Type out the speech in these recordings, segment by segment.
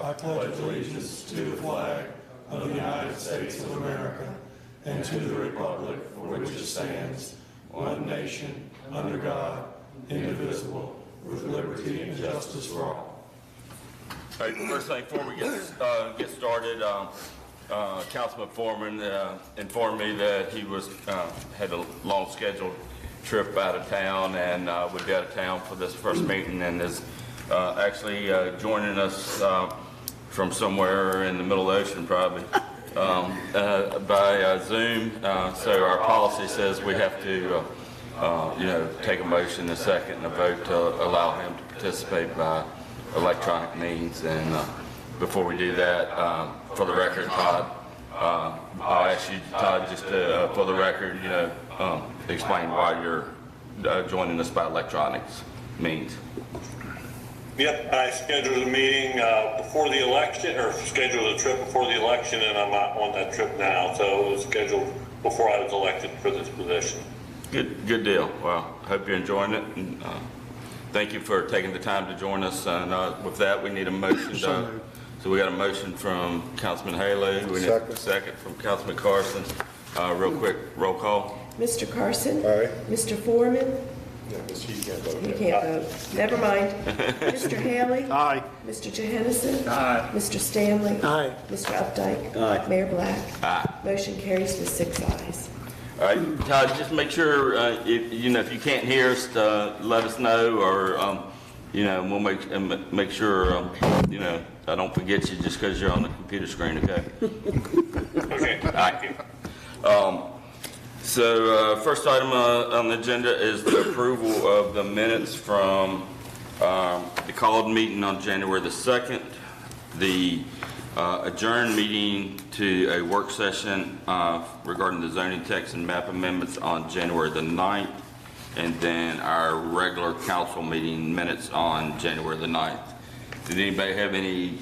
I pledge allegiance to the flag of the United States of America and to the republic for which it stands, one nation, under God, indivisible, with liberty and justice for all. All right, first thing, before we get started, Councilman Foreman informed me that he had a long scheduled trip out of town and would be out of town for this first meeting, and is actually joining us from somewhere in the middle of the ocean, probably, by Zoom. So our policy says we have to, take a motion in a second and a vote to allow him to participate by electronic means. And before we do that, for the record, Todd, I'll ask you, Todd, just to, for the record, explain why you're joining us by electronics means. Yep, I scheduled a meeting before the election, or scheduled a trip before the election, and I'm not on that trip now. So it was scheduled before I was elected for this position. Good deal. Well, I hope you're enjoying it. And, thank you for taking the time to join us. And with that, we need a motion. So we got a motion from Councilman Haley. We need a second from Councilman Carson. Real quick, roll call. Mr. Carson? Aye. Mr. Foreman? Yeah, you can't vote. You can't vote. Never mind. Mr. Haley? Aye. Mr. Johannesen? Aye. Mr. Stanley? Aye. Mr. Updike? Aye. Mayor Black? Aye. Motion carries with 6 ayes. All right, Todd, just make sure, if you can't hear us, let us know, or, we'll make sure, I don't forget you just because you're on the computer screen, okay? Okay, thank you. So first item on the agenda is the approval of the minutes from the called meeting on January the 2nd, the adjourned meeting to a work session regarding the zoning text and map amendments on January the 9th, and then our regular council meeting minutes on January the 9th. Did anybody have any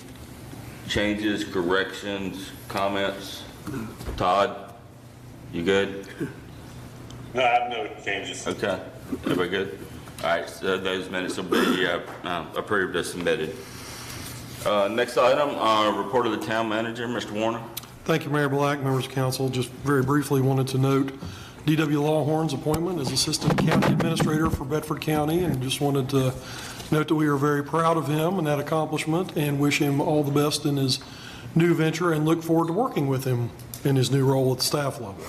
changes, corrections, comments? Todd, you good? No, I have no changes. Okay, everybody good? All right, so those minutes will be approved as submitted. Next item, report of the town manager, Mr. Warner. Thank you, Mayor Black, members of council. Just very briefly wanted to note D.W. Lawhorn's appointment as Assistant County Administrator for Bedford County, and just wanted to note that we are very proud of him and that accomplishment, and wish him all the best in his new venture, and look forward to working with him in his new role at the staff level.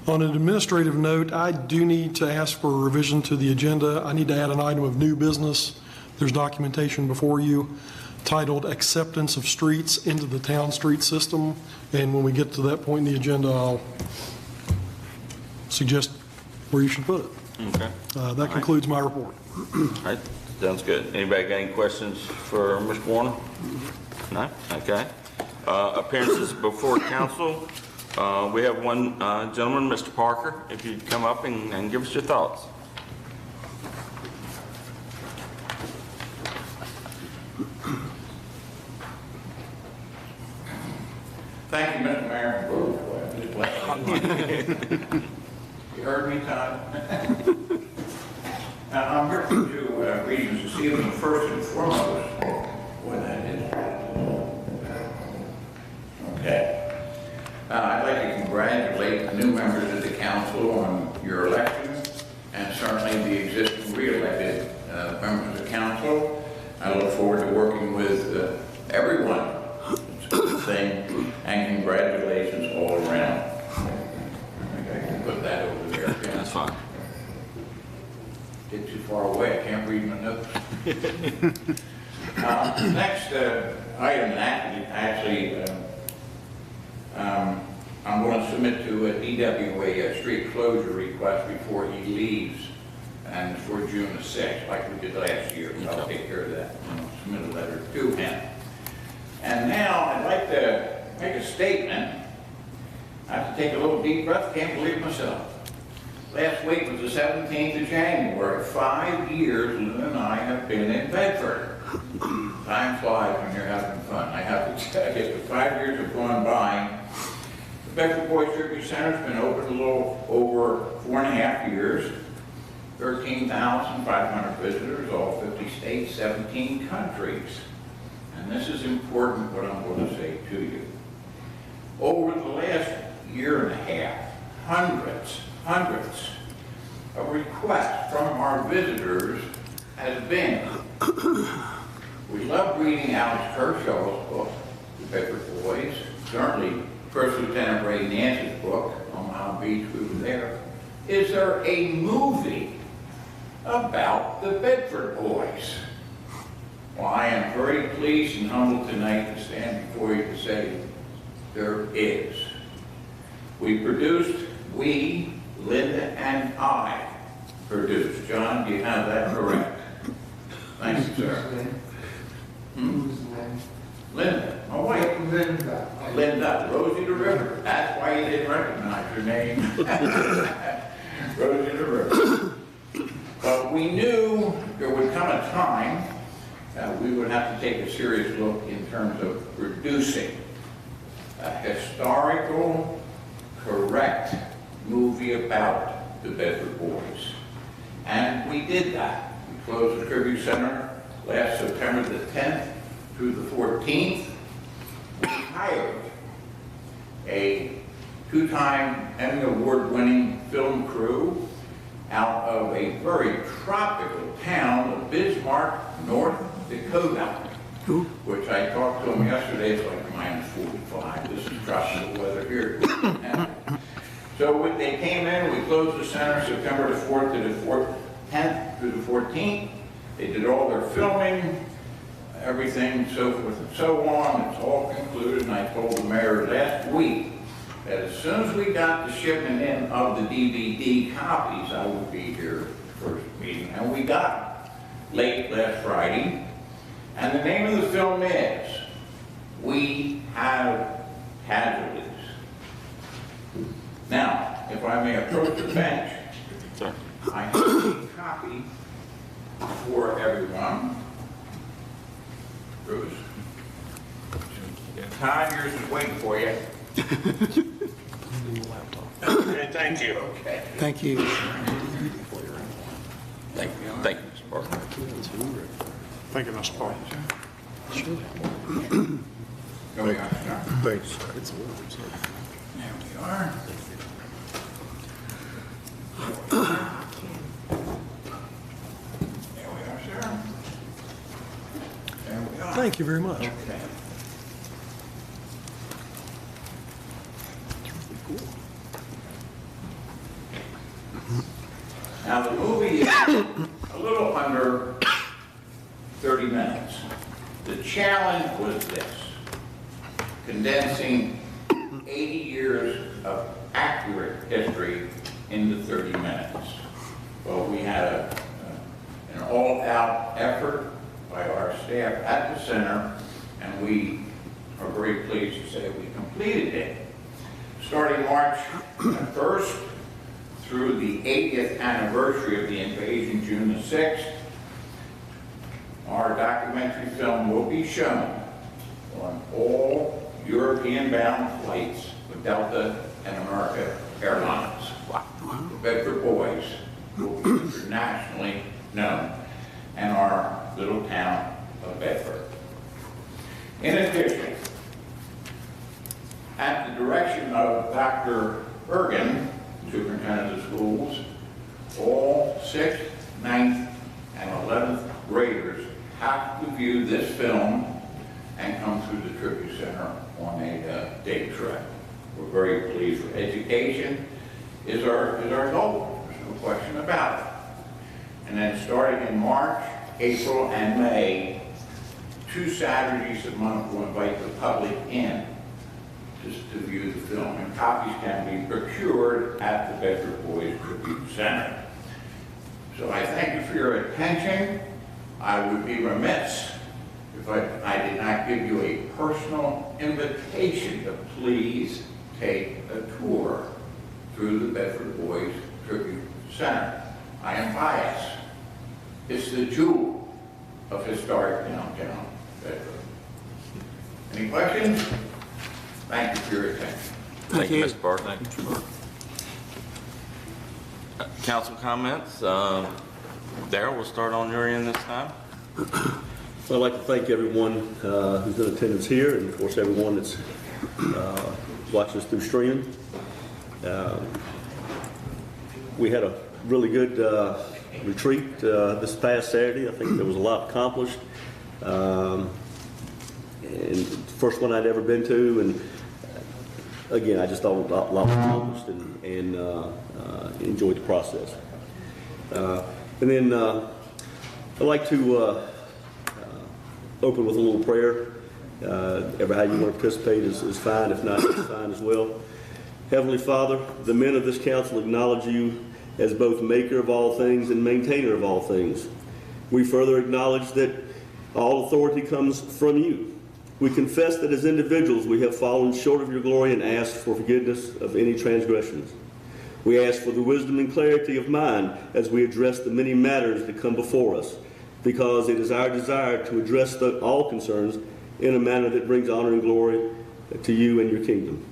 On an administrative note, I do need to ask for a revision to the agenda. I need to add an item of new business. There's documentation before you titled Acceptance of Streets into the Town Street System, and when we get to that point in the agenda, I'll suggest where you should put it. Okay. That concludes my report. All right, sounds good. Anybody got any questions for Mr. Warner? No? Okay. Appearances before council. We have one gentleman, Mr. Parker, if you'd come up and give us your thoughts. Thank you, Mr. Mayor. You heard me, Todd? I'm here for two reasons this evening. First and foremost, what that is. Okay. I'd like to congratulate the new members of the council on your election, and certainly the existing re-elected members of the council. I look forward to working with everyone. It's a good thing, and congratulations all around. I think I can put that over there. That's fine. Get too far away, I can't read my notes. Next item, actually, I'm going to submit to a DW a street closure request before he leaves, and for June the 6th, like we did last year. So I'll take care of that. I'll submit a letter to him. And now I'd like to make a statement. I have to take a little deep breath, can't believe myself. Last week was the 17th of January. 5 years Lou and I have been in Bedford. Time flies when you're having fun. I have to tell you, the 5 years have gone by. The Bedford Boys Tribute Center's been open a little over 4.5 years. 13,500 visitors, all 50 states, 17 countries. and this is important what I'm going to say to you. Over the last year and a half, hundreds of requests from our visitors has been, we love reading Alex Kershaw's book, The Bedford Boys, certainly First Lieutenant Ray Nance's book, Omaha Beach, we were there. Is there a movie about the Bedford Boys? Well, I am very pleased and humbled tonight to stand before you to say there is. We, Linda and I, produced. John, do you have that correct? Thank you, sir. Linda, my wife. Linda, Rosie the River. That's why you didn't recognize her name. Rosie the River. But we knew there would come a time that we would have to take a serious look in terms of producing a historical, correct movie about the Bedford Boys. And we did that. We closed the Tribute Center last September the 10th through the 14th. We hired a two-time Emmy Award-winning film crew out of a very tropical town of Bismarck, North Dakota, which I talked to them yesterday. It's like -45. This is tropical weather here. So when they came in, we closed the center September the 4th to the 10th through the 14th. They did all their filming, everything, so forth and so on. It's all concluded, and I told the mayor last week that as soon as we got the shipment in of the DVD copies, I would be here first meeting. And we got it late last Friday. And the name of the film is We Have Casualties. Now, if I may approach the bench, I have a copy for everyone. Bruce. Todd, yours is waiting for you. Okay, thank you. Okay. Thank you. Thank you, Mr. Parker. Thank you, Mr. Paul. Here we are, sir. Thanks. There we are. There we are, sir. There we are. Thank you very much. Okay. Now, the movie is a little under 30 minutes. The challenge was this: condensing 80 years of accurate history into 30 minutes. Well, we had an all-out effort by our staff at the center, and we are very pleased to say we completed it. Starting March 1st through the 80th anniversary of the invasion, June the 6th, our documentary film will be shown on all European-bound flights with Delta and American Airlines. The Bedford Boys will be internationally known in our little town of Bedford. In addition, at the direction of Dr. Bergen, Superintendent of Schools, all 6th, 9th, and 11th graders have to view this film and come through the Tribute Center on a day trip. We're very pleased for education is our goal. There's no question about it. And then starting in March, April, and May, 2 Saturdays a month we'll invite the public in just to view the film. And copies can be procured at the Bedford Boys Tribute Center. So I thank you for your attention. I would be remiss if I did not give you a personal invitation to please take a tour through the Bedford Boys Tribute Center. I am biased. It's the jewel of historic downtown Bedford. Any questions? Thank you for your attention. Thank you, Mr. Parker. Council comments. Darrell, we'll start on your end this time. I'd like to thank everyone who's in attendance here, and of course everyone that's watching us through streaming. We had a really good retreat this past Saturday. I think there was a lot accomplished. And first one I'd ever been to, and again, I just thought a lot was accomplished and enjoyed the process. And then I'd like to open with a little prayer. Ever how you want to participate is fine. If not, it's fine as well. Heavenly Father, the men of this council acknowledge you as both maker of all things and maintainer of all things. We further acknowledge that all authority comes from you. We confess that as individuals we have fallen short of your glory and ask for forgiveness of any transgressions. We ask for the wisdom and clarity of mind as we address the many matters that come before us, because it is our desire to address all concerns in a manner that brings honor and glory to you and your kingdom.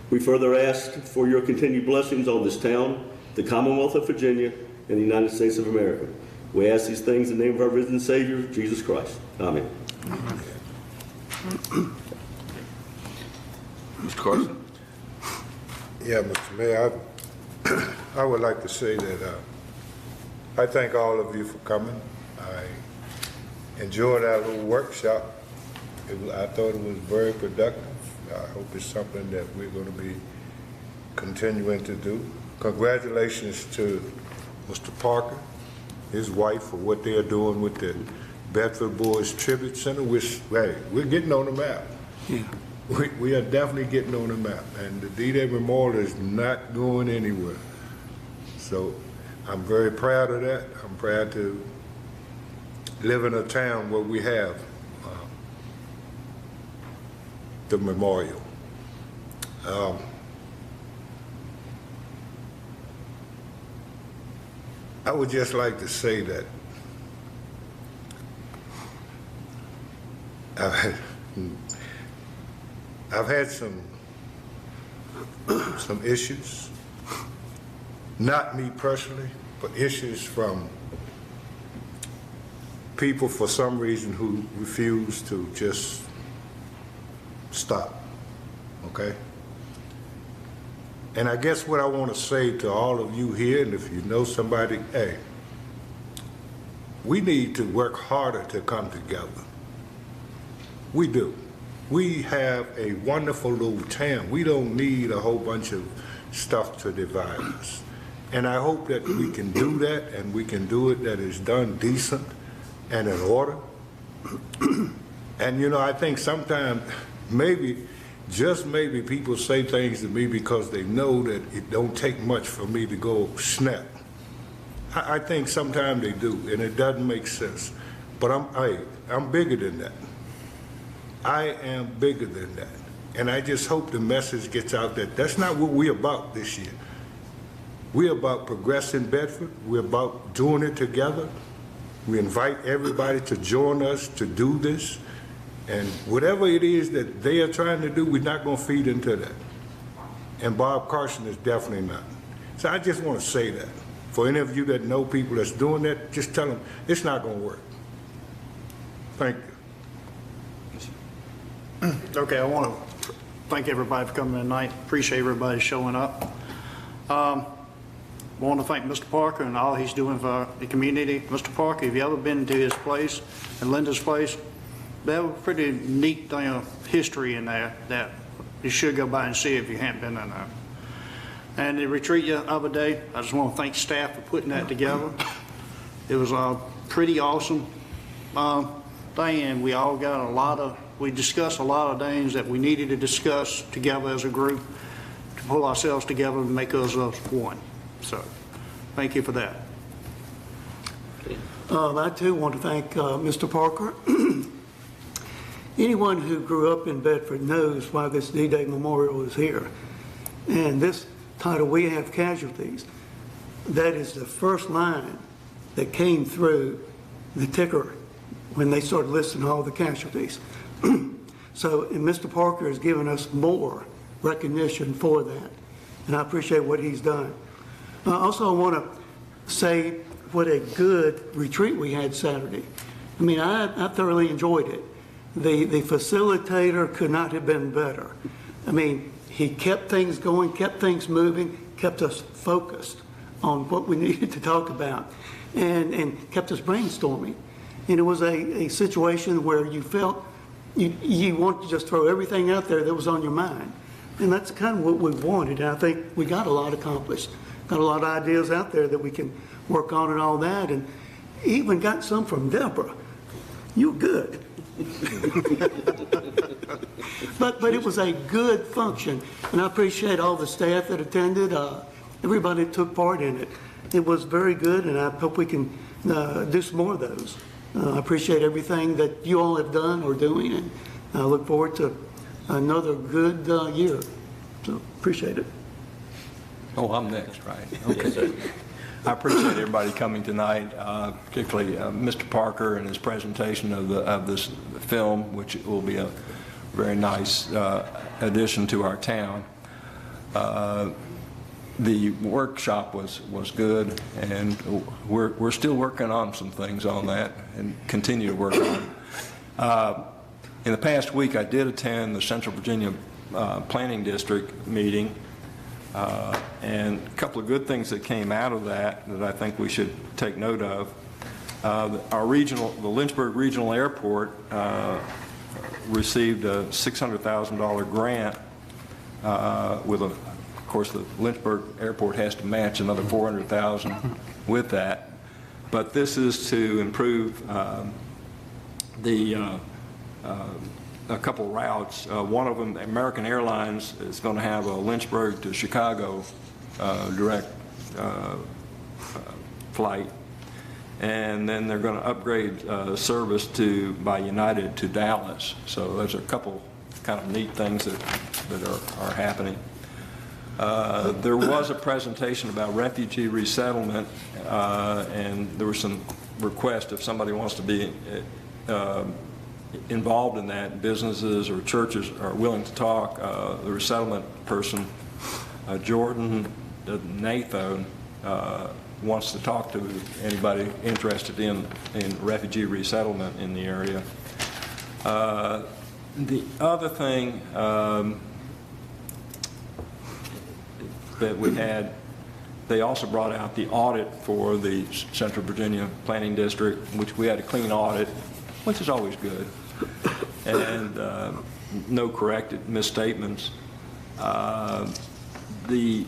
We further ask for your continued blessings on this town, the Commonwealth of Virginia, and the United States of America. We ask these things in the name of our risen Savior, Jesus Christ. Amen. Mr. Carson? Yeah, Mr. Mayor, I would like to say that I thank all of you for coming. I enjoyed our little workshop. I thought it was very productive. I hope it's something that we're going to be continuing to do. Congratulations to Mr. Parker, his wife, for what they are doing with the Bedford Boys Tribute Center, which, hey, we're getting on the map. Yeah. We are definitely getting on the map, and the D-Day Memorial is not going anywhere. So I'm very proud of that. I'm proud to live in a town where we have the memorial. I would just like to say that I've had some issues, not me personally, but issues from people for some reason who refuse to just stop, okay? And I guess what I want to say to all of you here, and if you know somebody, hey, we need to work harder to come together. We do. We have a wonderful little town. We don't need a whole bunch of stuff to divide us. And I hope that we can do that, and we can do it that is done decent and in order. And you know, I think sometimes maybe, just maybe, people say things to me because they know that it don't take much for me to go snap. I think sometimes they do, and it doesn't make sense. But I'm bigger than that. I am bigger than that. And I just hope the message gets out that that's not what we're about this year. We're about progressing Bedford. We're about doing it together. We invite everybody to join us to do this. And whatever it is that they are trying to do, we're not going to feed into that. And Bob Carson is definitely not. So I just want to say that. For any of you that know people that's doing that, just tell them it's not going to work. Thank you. Okay, I want to thank everybody for coming tonight. Appreciate everybody showing up. I want to thank Mr. Parker and all he's doing for the community. Mr. Parker, have you ever been to his place and Linda's place? They have a pretty neat thing of history in there that you should go by and see if you haven't been in there. And the retreat the other day, I just want to thank staff for putting that together. It was a pretty awesome thing, and we all got we discussed a lot of things that we needed to discuss together as a group to pull ourselves together and make us one. So, thank you for that. I too want to thank Mr. Parker. Anyone who grew up in Bedford knows why this D-Day Memorial is here. And this title, We Have Casualties, that is the first line that came through the ticker when they started listing all the casualties. So, and Mr. Parker has given us more recognition for that, and I appreciate what he's done. Also, I want to say what a good retreat we had Saturday. I mean, I thoroughly enjoyed it. The facilitator could not have been better. I mean, he kept things going, kept things moving, kept us focused on what we needed to talk about, and kept us brainstorming. And it was a situation where you felt you wanted to just throw everything out there that was on your mind. And that's kind of what we wanted. And I think we got a lot accomplished. Got a lot of ideas out there that we can work on and all that. And even got some from Deborah. You're good. But it was a good function. And I appreciate all the staff that attended, everybody that took part in it. It was very good, and I hope we can do some more of those. I appreciate everything that you all have done or doing, and I look forward to another good year. So appreciate it. Oh, I'm next, right? Okay. I appreciate everybody coming tonight, particularly Mr. Parker and his presentation of this film, which will be a very nice addition to our town. The workshop was good, and we're still working on some things on that and continue to work on. In the past week, I did attend the Central Virginia Planning District meeting, and a couple of good things that came out of that I think we should take note of. The Lynchburg Regional Airport received a $600,000 grant with Of course, the Lynchburg Airport has to match another $400,000 with that. But this is to improve a couple routes. One of them, American Airlines, is going to have a Lynchburg to Chicago direct flight. And then they're going to upgrade service by United to Dallas. So there's a couple kind of neat things that are happening. There was a presentation about refugee resettlement, and there was some request if somebody wants to be involved in that. Businesses or churches are willing to talk. The resettlement person, Jordan Nathan, wants to talk to anybody interested in refugee resettlement in the area. The other thing that we had, they also brought out the audit for the Central Virginia Planning District, which we had a clean audit, which is always good, and no corrected misstatements. The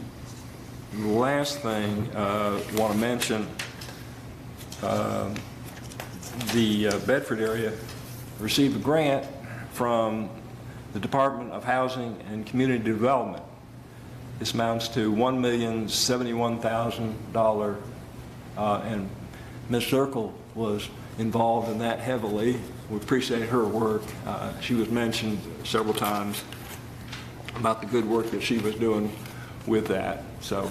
last thing I want to mention, the Bedford area received a grant from the Department of Housing and Community Development. This amounts to $1,071,000, and Ms. Zirkle was involved in that heavily. We appreciate her work. She was mentioned several times about the good work that she was doing with that. So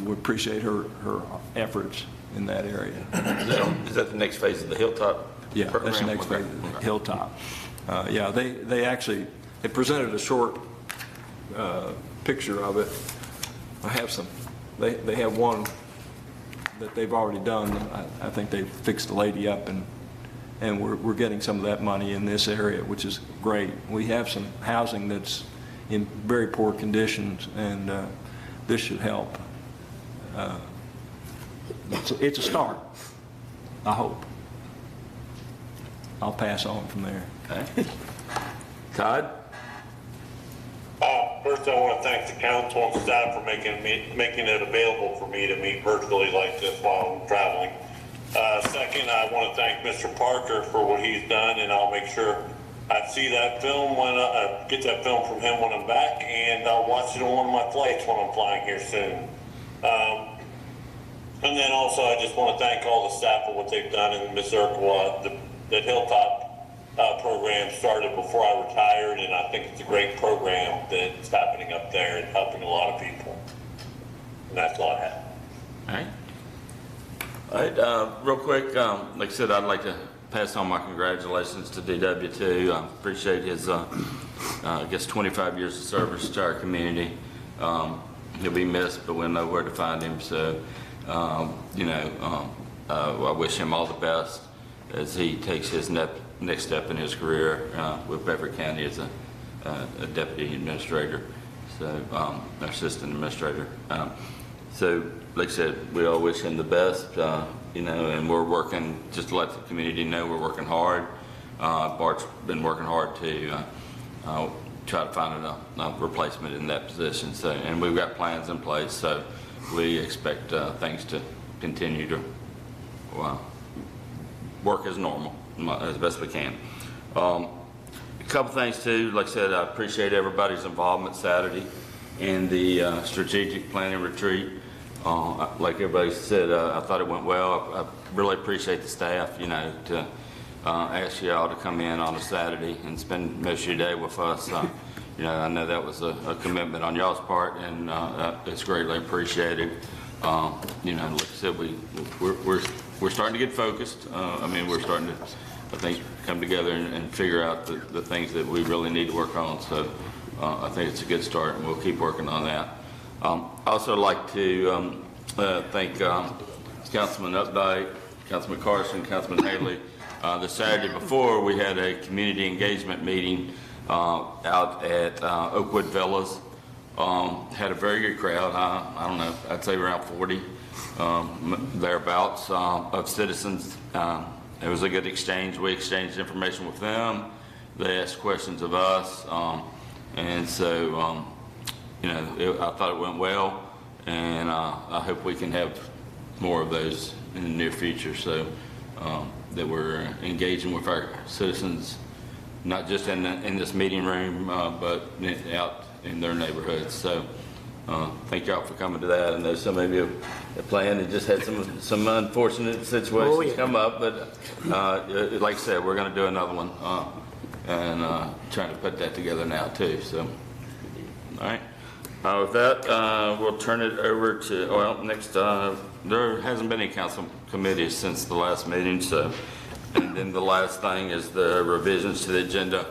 we appreciate her efforts in that area. Is that the next phase of the Hilltop? Yeah, that's the next phase of the Hilltop. Yeah, they presented a short picture of it. I have some. They have one that they've already done. I think they fixed the lady up, and we're getting some of that money in this area, which is great. We have some housing that's in very poor conditions, and this should help. It's a start, I hope. I'll pass on from there. Okay. Todd? First, I want to thank the council and staff for making it available for me to meet virtually like this while I'm traveling. Second, I want to thank Mr. Parker for what he's done, and I'll make sure I see that film when I get that film from him when I'm back, and I'll watch it on one of my flights when I'm flying here soon. And then also, I just want to thank all the staff for what they've done, and Ms. Zirkle, the Hilltop program started before I retired, and I think it's a great program that's happening up there and helping a lot of people. And that's all I have. All right, real quick, like I said, I'd like to pass on my congratulations to DW too. I appreciate his, I guess, 25 years of service to our community. He'll be missed, but we'll know where to find him. So, I wish him all the best. as he takes his next step in his career with Bedford County as a deputy administrator, so assistant administrator. So, like I said, we all wish him the best, and we're working, just to let the community know, we're working hard. Bart's been working hard to try to find a replacement in that position. So, and we've got plans in place, so we expect things to continue to work as normal, as best we can. A couple things too, like I said, I appreciate everybody's involvement Saturday in the strategic planning retreat. Like everybody said, I thought it went well. I really appreciate the staff, to ask you all to come in on a Saturday and spend most of your day with us. I know that was a commitment on y'all's part, and it's greatly appreciated. Like I said, we're starting to get focused. We're starting to, I think, come together and figure out the things that we really need to work on. So I think it's a good start, and we'll keep working on that. I also like to thank Councilman Updike, Councilman Carson, Councilman Haley. The Saturday before, we had a community engagement meeting out at Oakwood Villas. Had a very good crowd. I don't know, I'd say around 40 thereabouts of citizens. It was a good exchange. We exchanged information with them. They asked questions of us, and so I thought it went well, and I hope we can have more of those in the near future. So that we're engaging with our citizens, not just in this meeting room, but out in their neighborhoods. So thank y'all for coming to that. I know some of you have planned and just had some unfortunate situations come up, but like I said, we're going to do another one and trying to put that together now too. So, all right. With that, we'll turn it over to, next, there hasn't been any council committees since the last meeting, so, and then the last thing is the revisions to the agenda.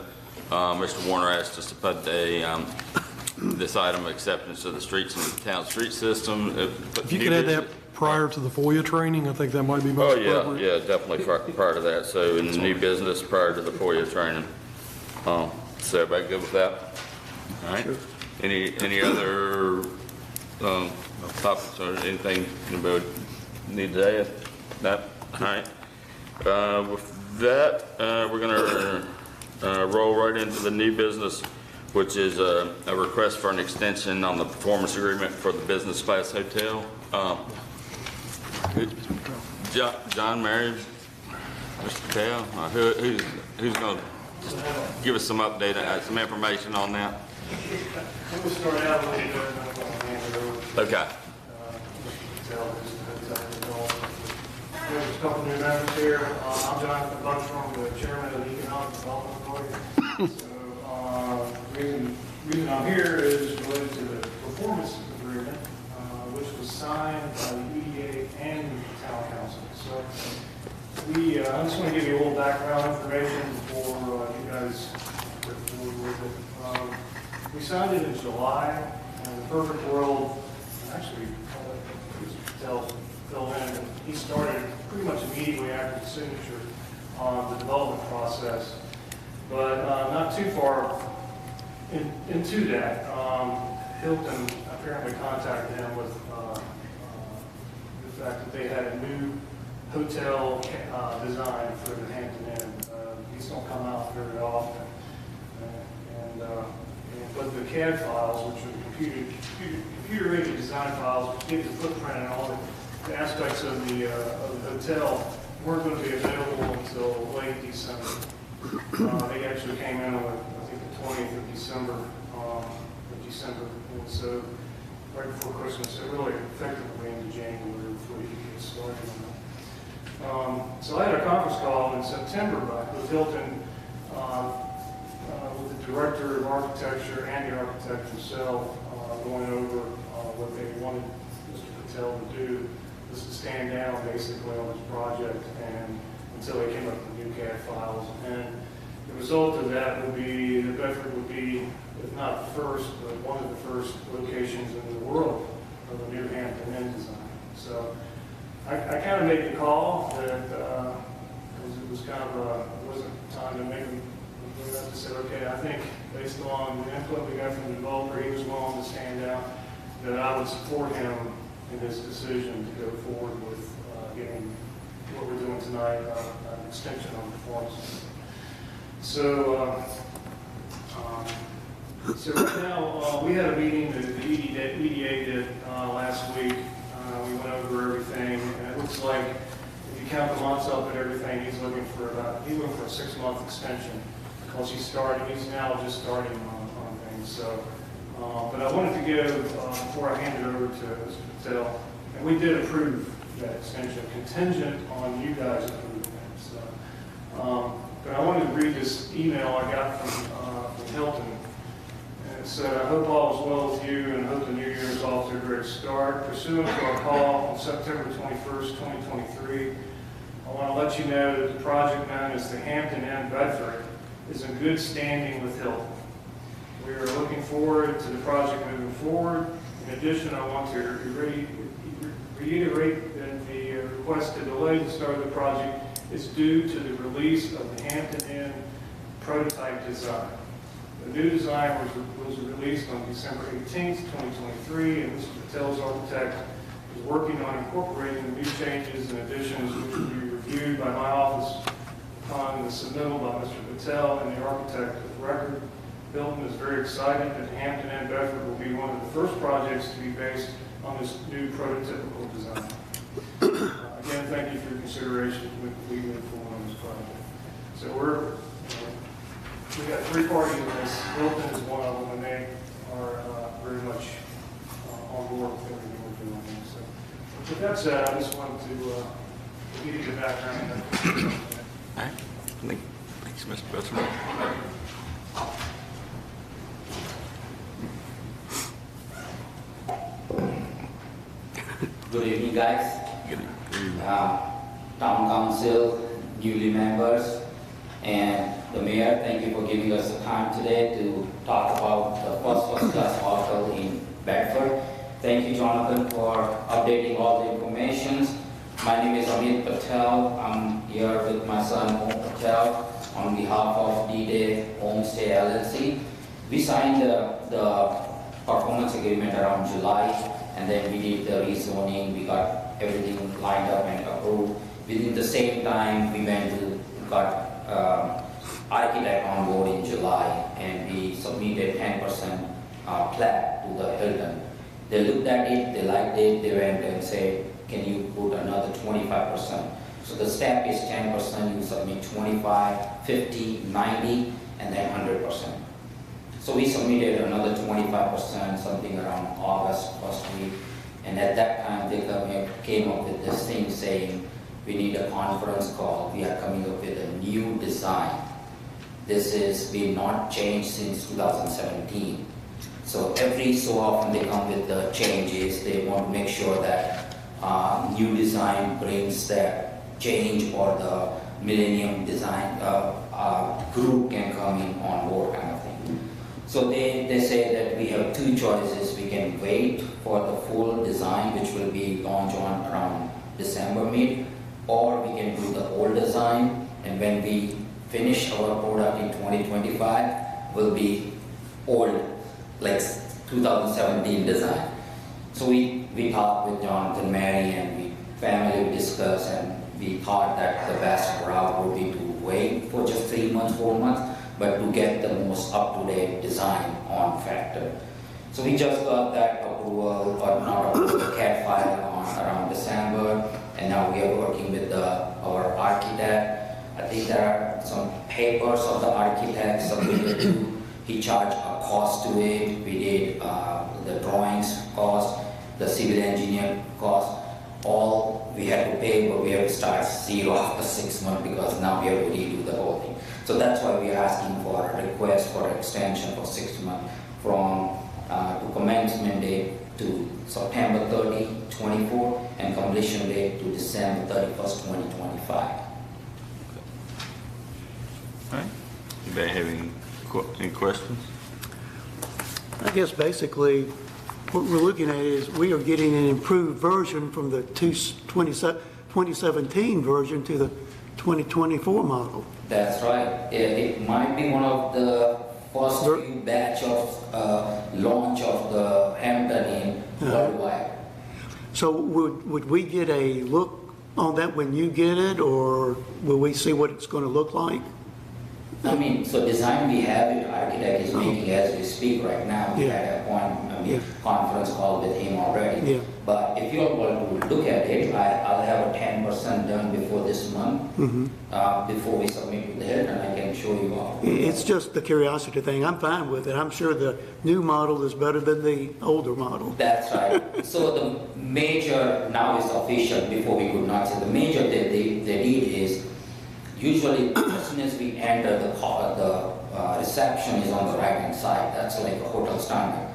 Mr. Warner asked us to put this item of acceptance of the streets in the town street system. If you could add that prior to the FOIA training, I think that might be most appropriate. Yeah, definitely prior to that. So in the new business prior to the FOIA training. So everybody good with that? All right. Sure. Any other topics or anything anybody need to add? No? All right. With that, we're going to roll right into the new business, which is a request for an extension on the performance agreement for the business class hotel. John Mary, Mr. Patel, who's going to give us some update, some information on that? We'll start out a little bit, and I'm going to hand it over. Okay. Mr. Patel, who's the hotel controller. There's a couple new members here. I'm Jonathan Buckstrom, the chairman of the Economic Development Authority. So, the reason I'm here is related to the performance agreement, which was signed by the EDA and the town council. So, I just want to give you a little background information before you guys get forward with it. We signed it in July, and in the perfect world, actually, Mr. Patel filled in. He started pretty much immediately after the signature on the development process, but not too far into that. Hilton apparently contacted him with the fact that they had a new hotel design for the Hampton Inn. These don't come out very often. But the CAD files, which are computer-aided design files, which give the footprint and all the aspects of the hotel, weren't going to be available until late December. They actually came in on, I think, the 20th of December. And so right before Christmas, it really effectively into January before you could get started on that. So I had a conference call in September with Hilton, with the director of architecture and the architect himself, going over what they wanted Mr. Patel to do, was to stand down basically on this project and until they came up with new CAD files. And the result of that would be that Bedford would be, if not the first, but one of the first locations in the world of a new Hampton Inn design. So I kind of made the call that it it was kind of, it wasn't time to make them, I just said, okay, I think based on the input we got from the developer, he was willing to stand down, that I would support him in his decision to go forward with getting what we're doing tonight, an extension on performance. So, so right now, we had a meeting that the EDA did last week. We went over everything, and it looks like if you count the months up and everything, he's looking for a 6-month extension because he's now just starting on things. So, but I wanted to give before I hand it over to Mr. Patel, and we did approve that extension, contingent on you guys approving it. So, but I wanted to read this email I got from Hilton. And it said, I hope all is well with you and hope the new year is off to a great start. Pursuant to our call on September 21st, 2023, I want to let you know that the project known as the Hampton Inn Bedford is in good standing with Hilton. We are looking forward to the project moving forward. In addition, I want to reiterate that the request to delay the start of the project is due to the release of the Hampton Inn prototype design. The new design was released on December 18th, 2023, and Mr. Patel's architect is working on incorporating the new changes and additions which will be reviewed by my office upon the submittal by Mr. Patel and the architect of record. Hilton is very excited that Hampton Inn Bedford will be one of the first projects to be based on this new prototypical design. Again, thank you for your consideration with we move forward on this project. So we got 3 parties in this. Hilton is one of them, and they are very much on board with everything we're doing. So with that said, I just wanted to give you the background. All right. Thanks, Mr. President. Good evening, guys. Town Council, newly members, and the Mayor, thank you for giving us the time today to talk about the first class hospital in Bedford. Thank you, Jonathan, for updating all the information. My name is Amit Patel. I'm here with my son, Om Patel, on behalf of D-Day Homestay LLC. We signed the performance agreement around July, and then we did the rezoning. We got everything lined up and approved. Within the same time, we got architect on board in July, and we submitted 10% plat to the Hilton. They looked at it, they liked it, they went and said, can you put another 25%? So the step is 10%, you submit 25, 50, 90, and then 100%. So we submitted another 25%, something around August first week, and at that time they came up with this thing saying, we need a conference call, we are coming up with a new design. This has been not changed since 2017. So every so often they come with the changes, they want to make sure that new design brings that change, or the Millennium Design group can come in on board kind of thing. So they say that we have 2 choices. We can wait for the full design, which will be launched on around December mid, or we can do the old design, and when we finish our product in 2025, will be old, like 2017 design. So we talked with Jonathan, Mary, and we discussed, and we thought that the best route would be to wait for just 3 months, 4 months, but to get the most up-to-date design on Factor. So we just got that approval, or not approval, CAD file on around December, and now we are working with our architect. I think there are some papers of the architect submitted to. He charged a cost to it. We did the drawings cost, the civil engineer cost. All we had to pay, but we have to start 0 after 6 months because now we have to redo the whole thing. So that's why we are asking for a request for extension for 6 months from to commencement date to September 30, 24, and completion date to December 31st, 2025. All right. Anybody have any questions? I guess basically what we're looking at is we are getting an improved version from the 2017 version to the 2024 model. That's right. It might be one of the first few batch of launch of the Hampton in worldwide. So would we get a look on that when you get it, or will we see what it's going to look like? I mean, so design we have it, architect is making as we speak right now. We had a conference call with him already. Yeah. But if you all want to look at it, I'll have a 10% done before this month, before we submit to the head, and I can show you all. It's just the curiosity thing. I'm fine with it. I'm sure the new model is better than the older model. That's right. So the major, now is official, before we could not say, the major they did is, usually as soon as we enter the car, the reception is on the right hand side. That's like a hotel standard.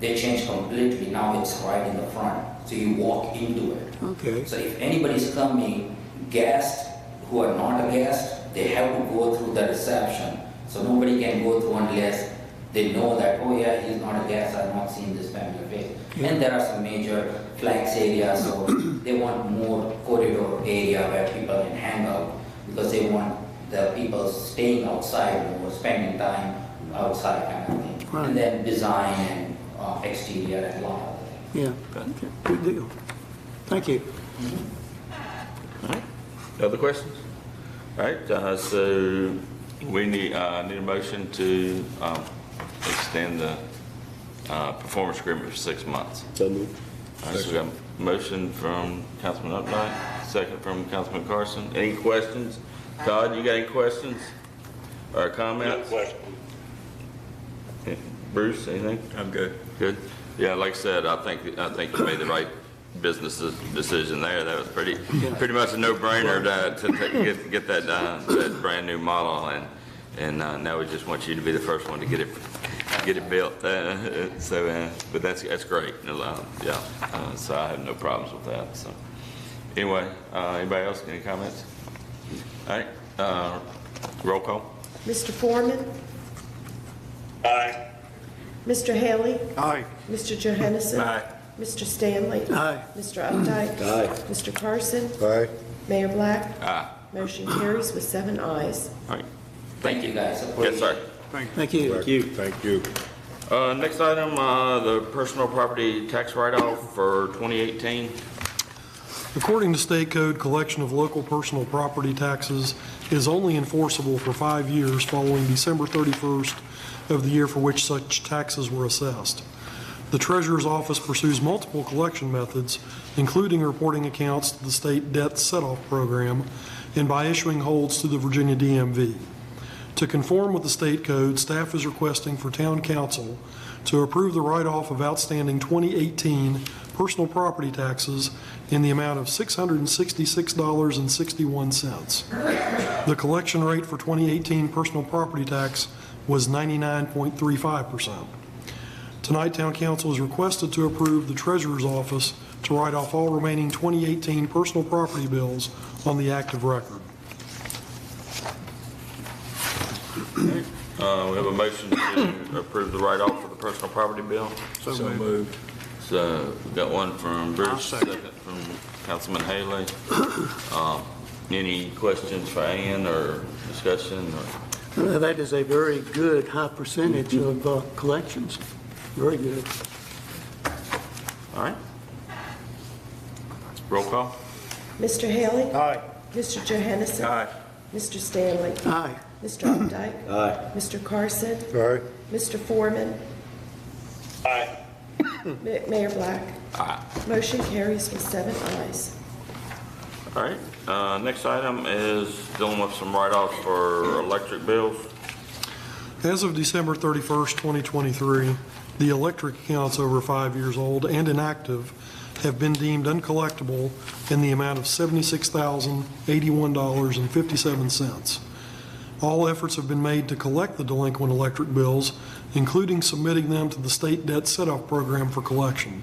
They changed completely. Now it's right in the front. So you walk into it. Okay. So if anybody's coming, guests who are not a guest, they have to go through the reception. So nobody can go through unless they know that, oh yeah, he's not a guest, I've not seen this familiar face. And there are some major flex areas, so they want more corridor area where people can hang out, because they want the people staying outside more, spending time outside kind of thing. Right. And then design and exterior and a lot of things. Yeah. Okay. Good deal. Thank you. All right. Other questions? All right, so we need a motion to extend the performance agreement for 6 months. So moved. All right, so we got a motion from Councilman Updike, second from Councilman Carson. Any questions? Todd, you got any questions or comments? No question. Bruce, anything? I'm good. Good. Yeah, like I said, I think you made the right business decision there. That was pretty much a no-brainer to get that that brand new model, and now we just want you to be the first one to get it built. But that's great. So I have no problems with that. So anyway, anybody else any comments? All right, roll call. Mr. Foreman, Aye. Mr. Haley, Aye. Mr. Johannesson. Aye. Mr. Stanley. Aye. Mr. Updike. Aye. Mr. Carson. Aye. Mayor Black. Aye. Motion carries with 7 ayes. All right. Thank you guys. Yes, sir. Thank you. Thank you. Thank you. Next item, the personal property tax write-off for 2018. According to state code, collection of local personal property taxes is only enforceable for 5 years following December 31st of the year for which such taxes were assessed. The Treasurer's Office pursues multiple collection methods, including reporting accounts to the State Debt Set-Off Program and by issuing holds to the Virginia DMV. To conform with the state code, staff is requesting for Town Council to approve the write-off of outstanding 2018 personal property taxes in the amount of $666.61. The collection rate for 2018 personal property tax was 99.35%. Tonight, Town Council is requested to approve the Treasurer's Office to write off all remaining 2018 personal property bills on the active record. We have a motion to approve the write-off for the personal property bill. So moved. So we got one from Bruce, second. second from Councilman Haley. Any questions for Ann or discussion? That is a very good high percentage of collections. Very good. All right. Roll call. Mr. Haley. Aye. Mr. Johannesson. Aye. Mr. Stanley. Aye. Mr. Updike. Aye. Mr. Carson. Aye. Mr. Foreman. Aye. Mayor Black. Aye. Motion carries with 7 ayes. All right. Next item is dealing with some write-offs for electric bills. As of December 31st, 2023, the electric accounts over 5 years old and inactive have been deemed uncollectible in the amount of $76,081.57. All efforts have been made to collect the delinquent electric bills, including submitting them to the State Debt Set-Off Program for collection.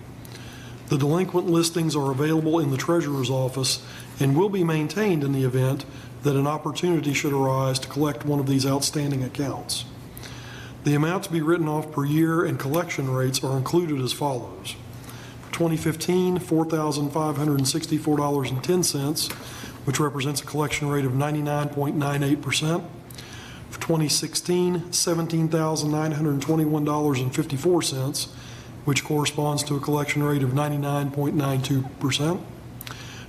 The delinquent listings are available in the Treasurer's Office and will be maintained in the event that an opportunity should arise to collect one of these outstanding accounts. The amount to be written off per year and collection rates are included as follows. For 2015, $4,564.10, which represents a collection rate of 99.98%. For 2016, $17,921.54, which corresponds to a collection rate of 99.92%.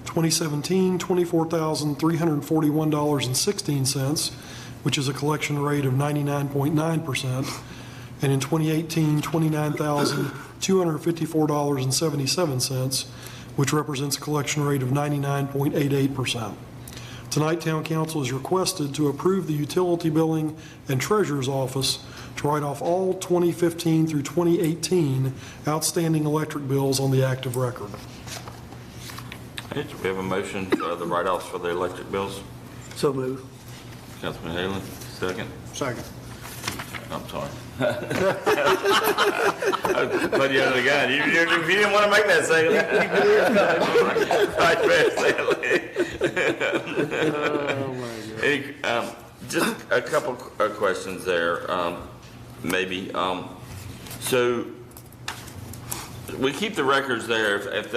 2017, $24,341.16, which is a collection rate of 99.9%. And in 2018, $29,254.77, which represents a collection rate of 99.88%. Tonight, Town Council is requested to approve the utility billing and treasurer's office to write off all 2015 through 2018 outstanding electric bills on the active record. Okay, do we have a motion for the write-offs for the electric bills? So moved. Councilman Haley, second. Second. I'm sorry. But the other guy, if you didn't want to make that second. Oh, my God. Just a couple of questions there, maybe. So we keep the records there. If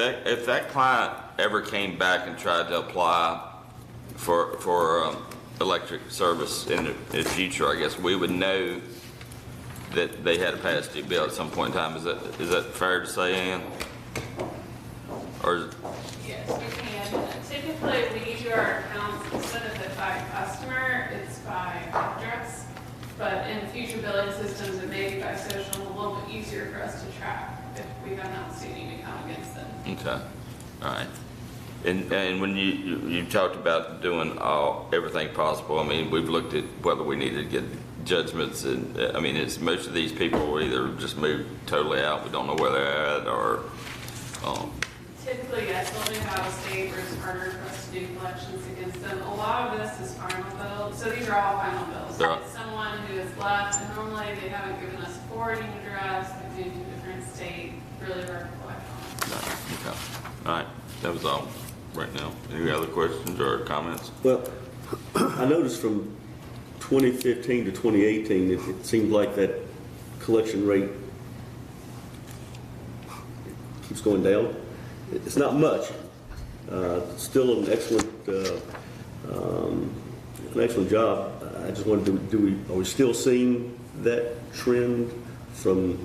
that client ever came back and tried to apply for electric service in the future, I guess we would know that they had a past due bill at some point in time. Is that fair to say, Ann? Or Yes, we can. Typically, we do our accounts instead of it by customer, it's by address. But in future billing systems, it may be by social, a little bit easier for us to track if we have an outstanding account against them. okay, all right. And when you talked about doing everything possible, I mean, we've looked at whether we need to get judgments, and I mean, it's most of these people will either just move totally out, we don't know where they're at, or Typically, yes, when we have a state where it's harder for us to do collections against them. A lot of this is final bill, so these are all final bills. They're all- It's someone who has left, and normally they haven't given us a forwarding address, they've moved to a different state, really hard to collect on. no, okay. All right, that was all right now. Any other questions or comments? Well, I noticed from 2015 to 2018, it seemed like that collection rate keeps going down. It's not much. Still an excellent job. I just wanted to, are we still seeing that trend from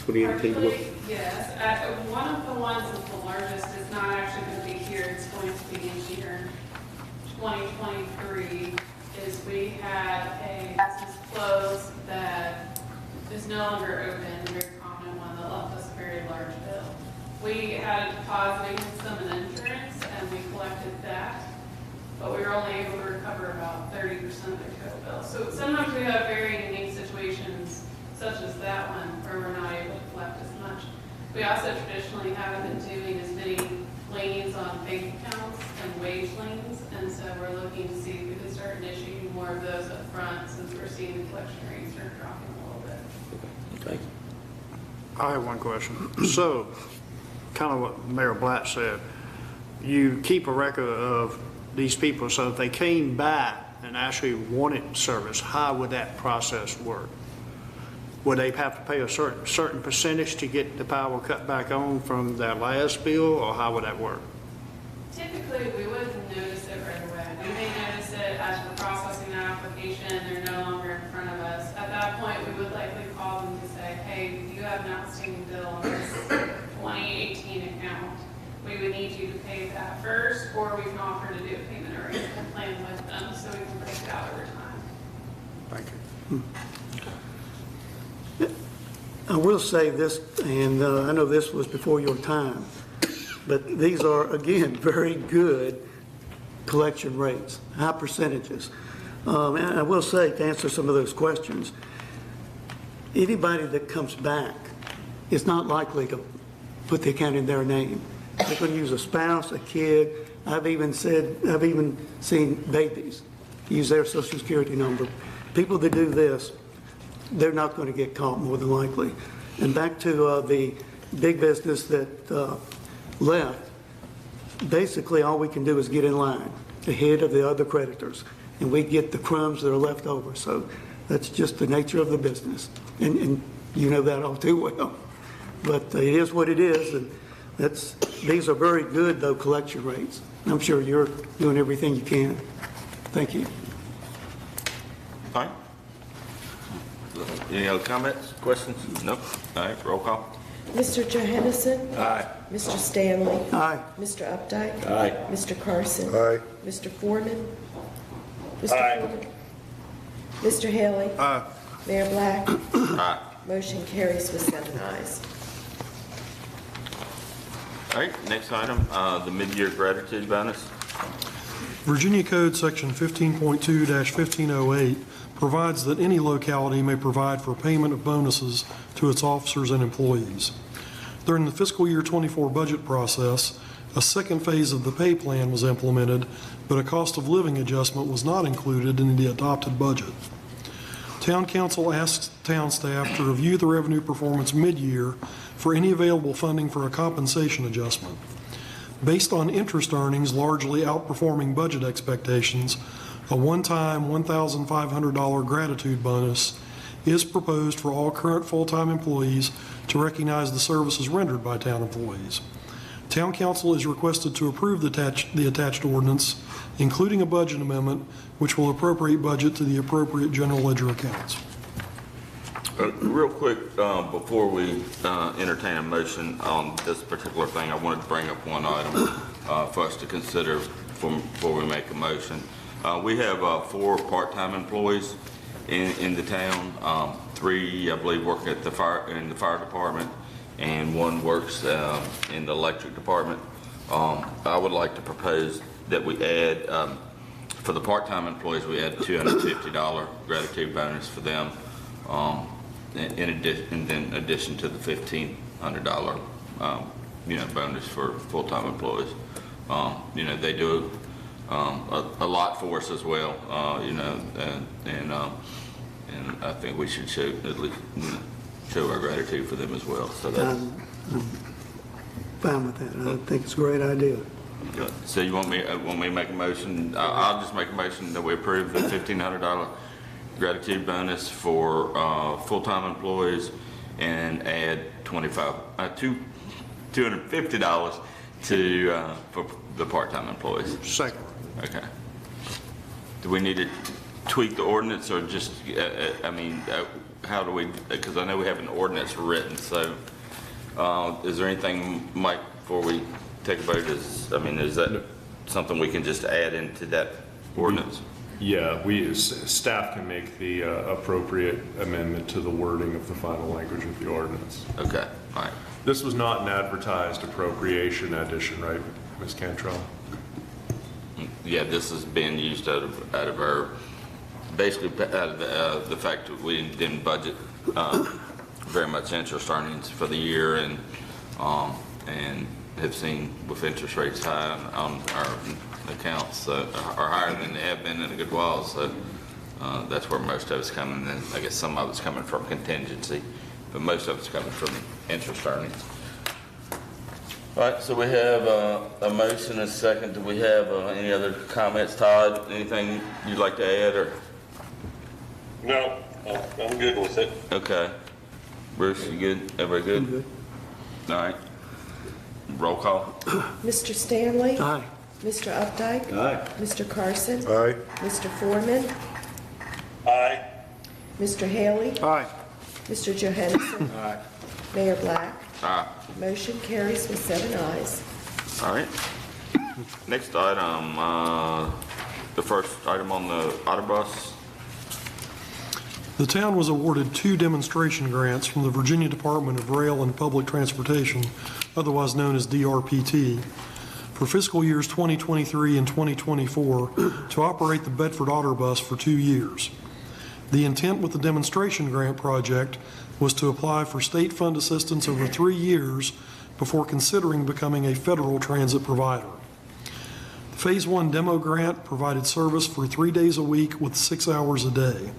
2018? Actually, yes. One of the ones that's the largest is not actually going to be here. It's going to be in here. 2023 is we had a business close that is no longer open, a very common one that left us a very large bill. We had a deposit against them in insurance, and we collected that, but we were only able to recover about 30% of their total bill. So sometimes we have very unique situations, such as that one, where we're not able to collect as much. We also traditionally haven't been doing as many liens on bank accounts and wage liens, and so we're looking to see if we can start initiating more of those up front, since we're seeing the collection rates are dropping a little bit. Thank you. I have one question. So, kind of what Mayor Blatt said, you keep a record of these people, so if they came back and actually wanted service, how would that process work? Would they have to pay a certain percentage to get the power cut back on from their last bill, or how would that work? Typically, we wouldn't notice it right away. We may notice it as we're processing the application, they're no longer in front of us. At that point, we would likely call them to say, hey, you have an outstanding bill on this 2018 account. We would need you to pay that first, or we can offer to do a payment arrangement plan with them, so we can break it out over time. Thank you. I will say this, and I know this was before your time, but these are, again, very good collection rates, high percentages. And I will say, to answer some of those questions, anybody that comes back is not likely to put the account in their name. They're going to use a spouse, a kid. I've even seen babies use their social security number. People that do this, they're not going to get caught more than likely. And back to the big business that left, basically all we can do is get in line ahead of the other creditors, and we get the crumbs that are left over. So that's just the nature of the business, and you know that all too well. But it is what it is, and these are very good, though, collection rates. I'm sure you're doing everything you can. Thank you. Fine. Any other comments, questions? Nope. All right, roll call. Mr. Johansson? Aye. Mr. Stanley? Aye. Mr. Updike? Aye. Mr. Carson? Aye. Mr. Foreman? Mr. Aye. Foreman? Mr. Haley? Aye. Mayor Black? Aye. Motion carries with 7 ayes. All right, next item, the mid-year gratitude bonus. Virginia Code Section 15.2-1508 provides that any locality may provide for payment of bonuses to its officers and employees. During the fiscal year 24 budget process, a second phase of the pay plan was implemented, but a cost of living adjustment was not included in the adopted budget. Town Council asks town staff to review the revenue performance mid-year for any available funding for a compensation adjustment. Based on interest earnings largely outperforming budget expectations, a one-time $1,500 gratitude bonus is proposed for all current full-time employees to recognize the services rendered by town employees. Town Council is requested to approve the attached ordinance, including a budget amendment, which will appropriate budget to the appropriate general ledger accounts. Real quick, before we entertain a motion on this particular thing, I wanted to bring up one item for us to consider before we make a motion. We have 4 part-time employees in the town. 3, I believe, work at the fire department, and 1 works in the electric department. I would like to propose that we add, for the part-time employees, we add $250 gratitude bonus for them. In addition to the $1,500, bonus for full-time employees. They do a lot for us as well, and I think we should show our gratitude for them as well. So that's I'm fine with that. I think it's a great idea. good. So you want me to make a motion? I'll just make a motion that we approve the $1,500 gratitude bonus for full-time employees and add $250 to for the part-time employees. Second. Okay. Do we need to tweak the ordinance, or just how do we? Because I know we have an ordinance written. So is there anything, Mike, before we take a vote? Is that something we can just add into that ordinance? Yeah, staff can make the appropriate amendment to the wording of the final language of the ordinance. Okay, all right. This was not an advertised appropriation addition, right, Ms. Cantrell? Yeah, this is being used out of our, basically out of the fact that we didn't budget very much interest earnings for the year, and have seen with interest rates high on our accounts, so are higher than they have been in a good while. So that's where most of it's coming. And I guess some of it's coming from contingency, but most of it's coming from interest earnings. All right, so we have a motion and a second. Do we have any other comments? Todd, anything you'd like to add? Or No, I'm good with it. okay, Bruce, you good? Everybody good? I'm good. All right. Roll call. Mr. Stanley? Aye. Mr. Updike? Aye. Mr. Carson? Aye. Mr. Foreman? Aye. Mr. Haley? Aye. Mr. Johansson? Aye. Mayor Black? Aye. Motion carries with 7 ayes. All right. Next item, the first item on the Autobus. The town was awarded 2 demonstration grants from the Virginia Department of Rail and Public Transportation, otherwise known as DRPT, for fiscal years 2023 and 2024 to operate the Bedford Autobus for 2 years. The intent with the demonstration grant project was to apply for state fund assistance over 3 years before considering becoming a federal transit provider. The Phase 1 demo grant provided service for 3 days a week with 6 hours a day.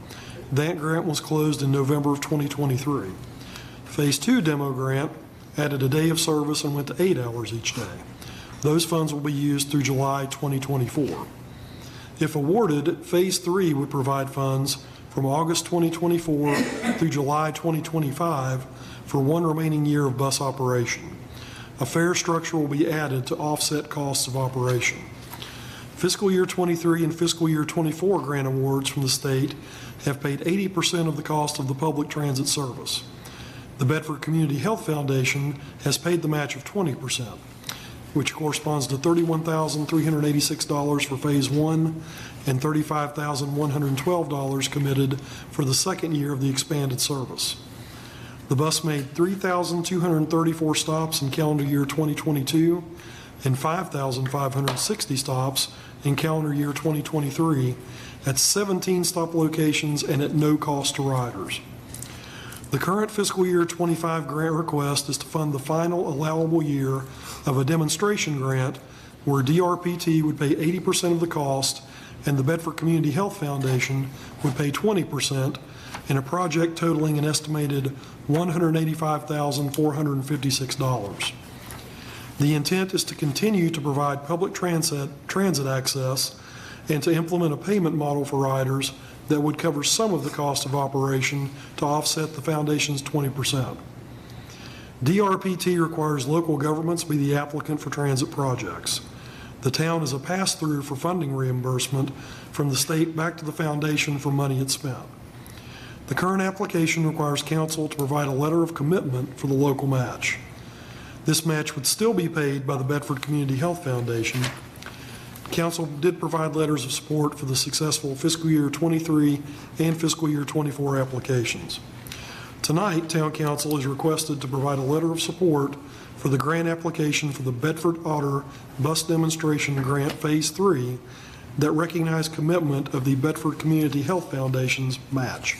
That grant was closed in November of 2023. Phase 2 demo grant added a day of service and went to 8 hours each day. Those funds will be used through July 2024. If awarded, Phase 3 would provide funds from August 2024 through July 2025 for 1 remaining year of bus operation. A fare structure will be added to offset costs of operation. fiscal year 23 and fiscal year 24 grant awards from the state have paid 80% of the cost of the public transit service. The Bedford Community Health Foundation has paid the match of 20%, which corresponds to $31,386 for Phase 1 and $35,112 committed for the second year of the expanded service. The bus made 3,234 stops in calendar year 2022 and 5,560 stops in calendar year 2023 at 17 stop locations and at no cost to riders. The current fiscal year 25 grant request is to fund the final allowable year of a demonstration grant where DRPT would pay 80% of the cost and the Bedford Community Health Foundation would pay 20% in a project totaling an estimated $185,456. The intent is to continue to provide public transit access and to implement a payment model for riders that would cover some of the cost of operation to offset the foundation's 20%. DRPT requires local governments be the applicant for transit projects. The town is a pass-through for funding reimbursement from the state back to the foundation for money it spent. The current application requires council to provide a letter of commitment for the local match. This match would still be paid by the Bedford Community Health Foundation. Council did provide letters of support for the successful fiscal year 23 and fiscal year 24 applications. Tonight, Town Council is requested to provide a letter of support for the grant application for the Bedford Otter Bus Demonstration Grant Phase 3 that recognize commitment of the Bedford Community Health Foundation's match.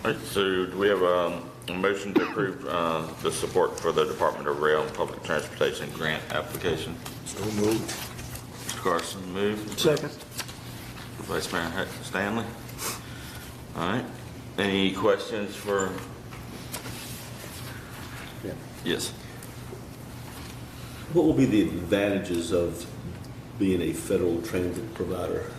All right, so do we have a motion to approve the support for the Department of Rail and Public Transportation grant application? So moved. Mr. Carson, moved. Second. Vice Mayor Stanley. All right. Any questions for? Yeah. Yes. What will be the advantages of being a federal transit provider?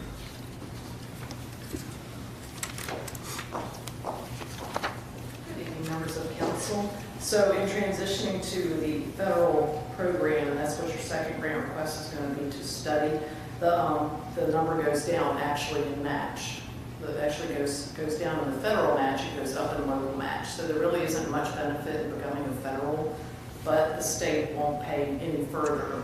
Good evening, members of council. So in transitioning to the federal program, and that's what your second grant request is going to be to study, the number goes down actually in match. It actually goes down in the federal match, it goes up in local match. So there really isn't much benefit in becoming a federal, but the state won't pay any further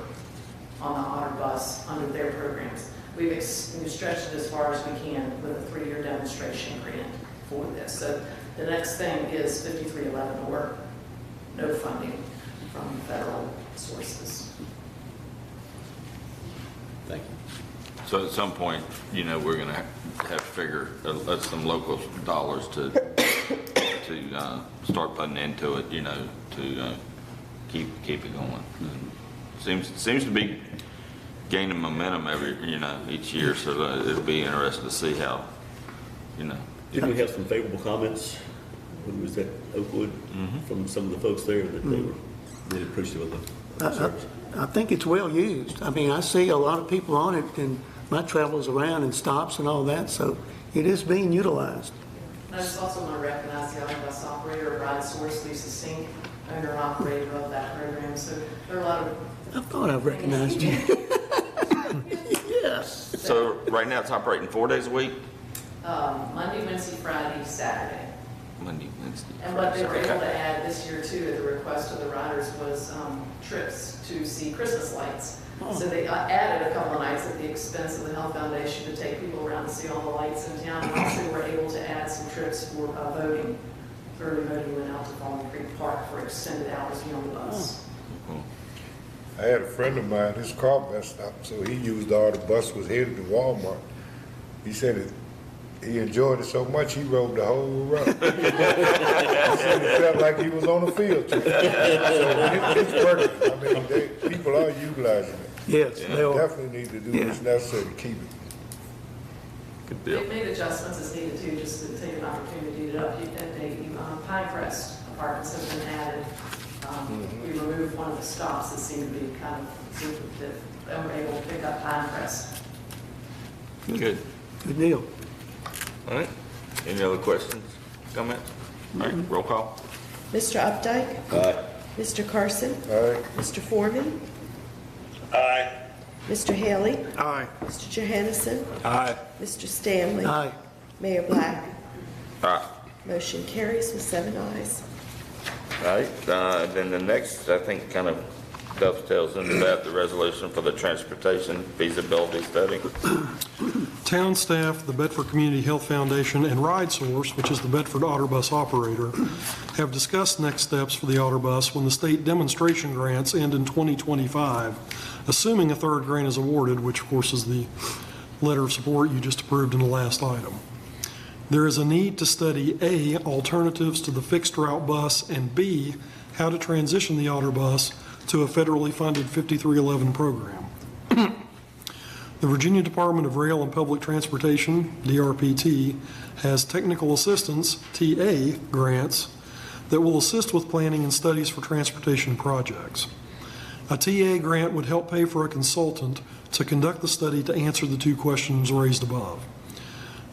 on the Otter bus under their programs. We've stretched it as far as we can with a 3-year demonstration grant for this. So the next thing is 5311 or no funding from federal sources. Thank you. So at some point, you know, we're going to have to figure some local dollars to start putting into it, you know, to keep it going. Seems to be gaining momentum each year, so it'll be interesting to see how, you know. Didn't we have some favorable comments when we was at Oakwood from some of the folks there that they were really appreciative of the service? I think it's well used. I mean, I see a lot of people on it in my travels around and stops and all that, so it is being utilized. And I just also want to recognize the other bus operator, Ride Source, Lisa Sink, owner and operator of that program. So there are a lot of... I thought I recognized you. Yes. So right now it's operating 4 days a week? Monday, Wednesday, Friday, Saturday. Monday, Wednesday. And what they were Friday. able to add this year too, at the request of the riders, was trips to see Christmas lights. Oh. So they added a couple of nights at the expense of the Health Foundation to take people around to see all the lights in town. And also were able to add some trips for voting. Early voting went out to Baldwin Creek Park for extended hours beyond the bus. I had a friend of mine, his car messed up, so he used all the bus was headed to Walmart. He said he enjoyed it so much he rode the whole run. He said it felt like he was on a field trip. So it's working. I mean, people are utilizing it. Yes, they are. Definitely need to do what's necessary to keep it. Good deal. They've made adjustments as needed too, just to take an opportunity to update. Pinecrest apartments have been added. We removed one of the stops that seemed to be kind of duplicative, and we're able to pick up Pinecrest. Good. Good deal. All right. Any other questions, comments? All right, roll call. Mr. Updike? Aye. Mr. Carson? All right. Mr. Foreman? Aye. Mr. Haley? Aye. Mr. Johansson? Aye. Mr. Stanley? Aye. Mayor Black? Aye. Motion carries with 7 ayes. All right, then the next, I think, kind of dovetails into that, the resolution for the transportation feasibility study. Town staff, the Bedford Community Health Foundation, and RideSource, which is the Bedford Otterbus operator, have discussed next steps for the Otterbus when the state demonstration grants end in 2025, assuming a third grant is awarded, which of course is the letter of support you just approved in the last item. There is a need to study A, alternatives to the fixed route bus, and B, how to transition the Otterbus to a federally funded 5311 program. The Virginia Department of Rail and Public Transportation, DRPT, has technical assistance, TA, grants that will assist with planning and studies for transportation projects. A TA grant would help pay for a consultant to conduct the study to answer the 2 questions raised above.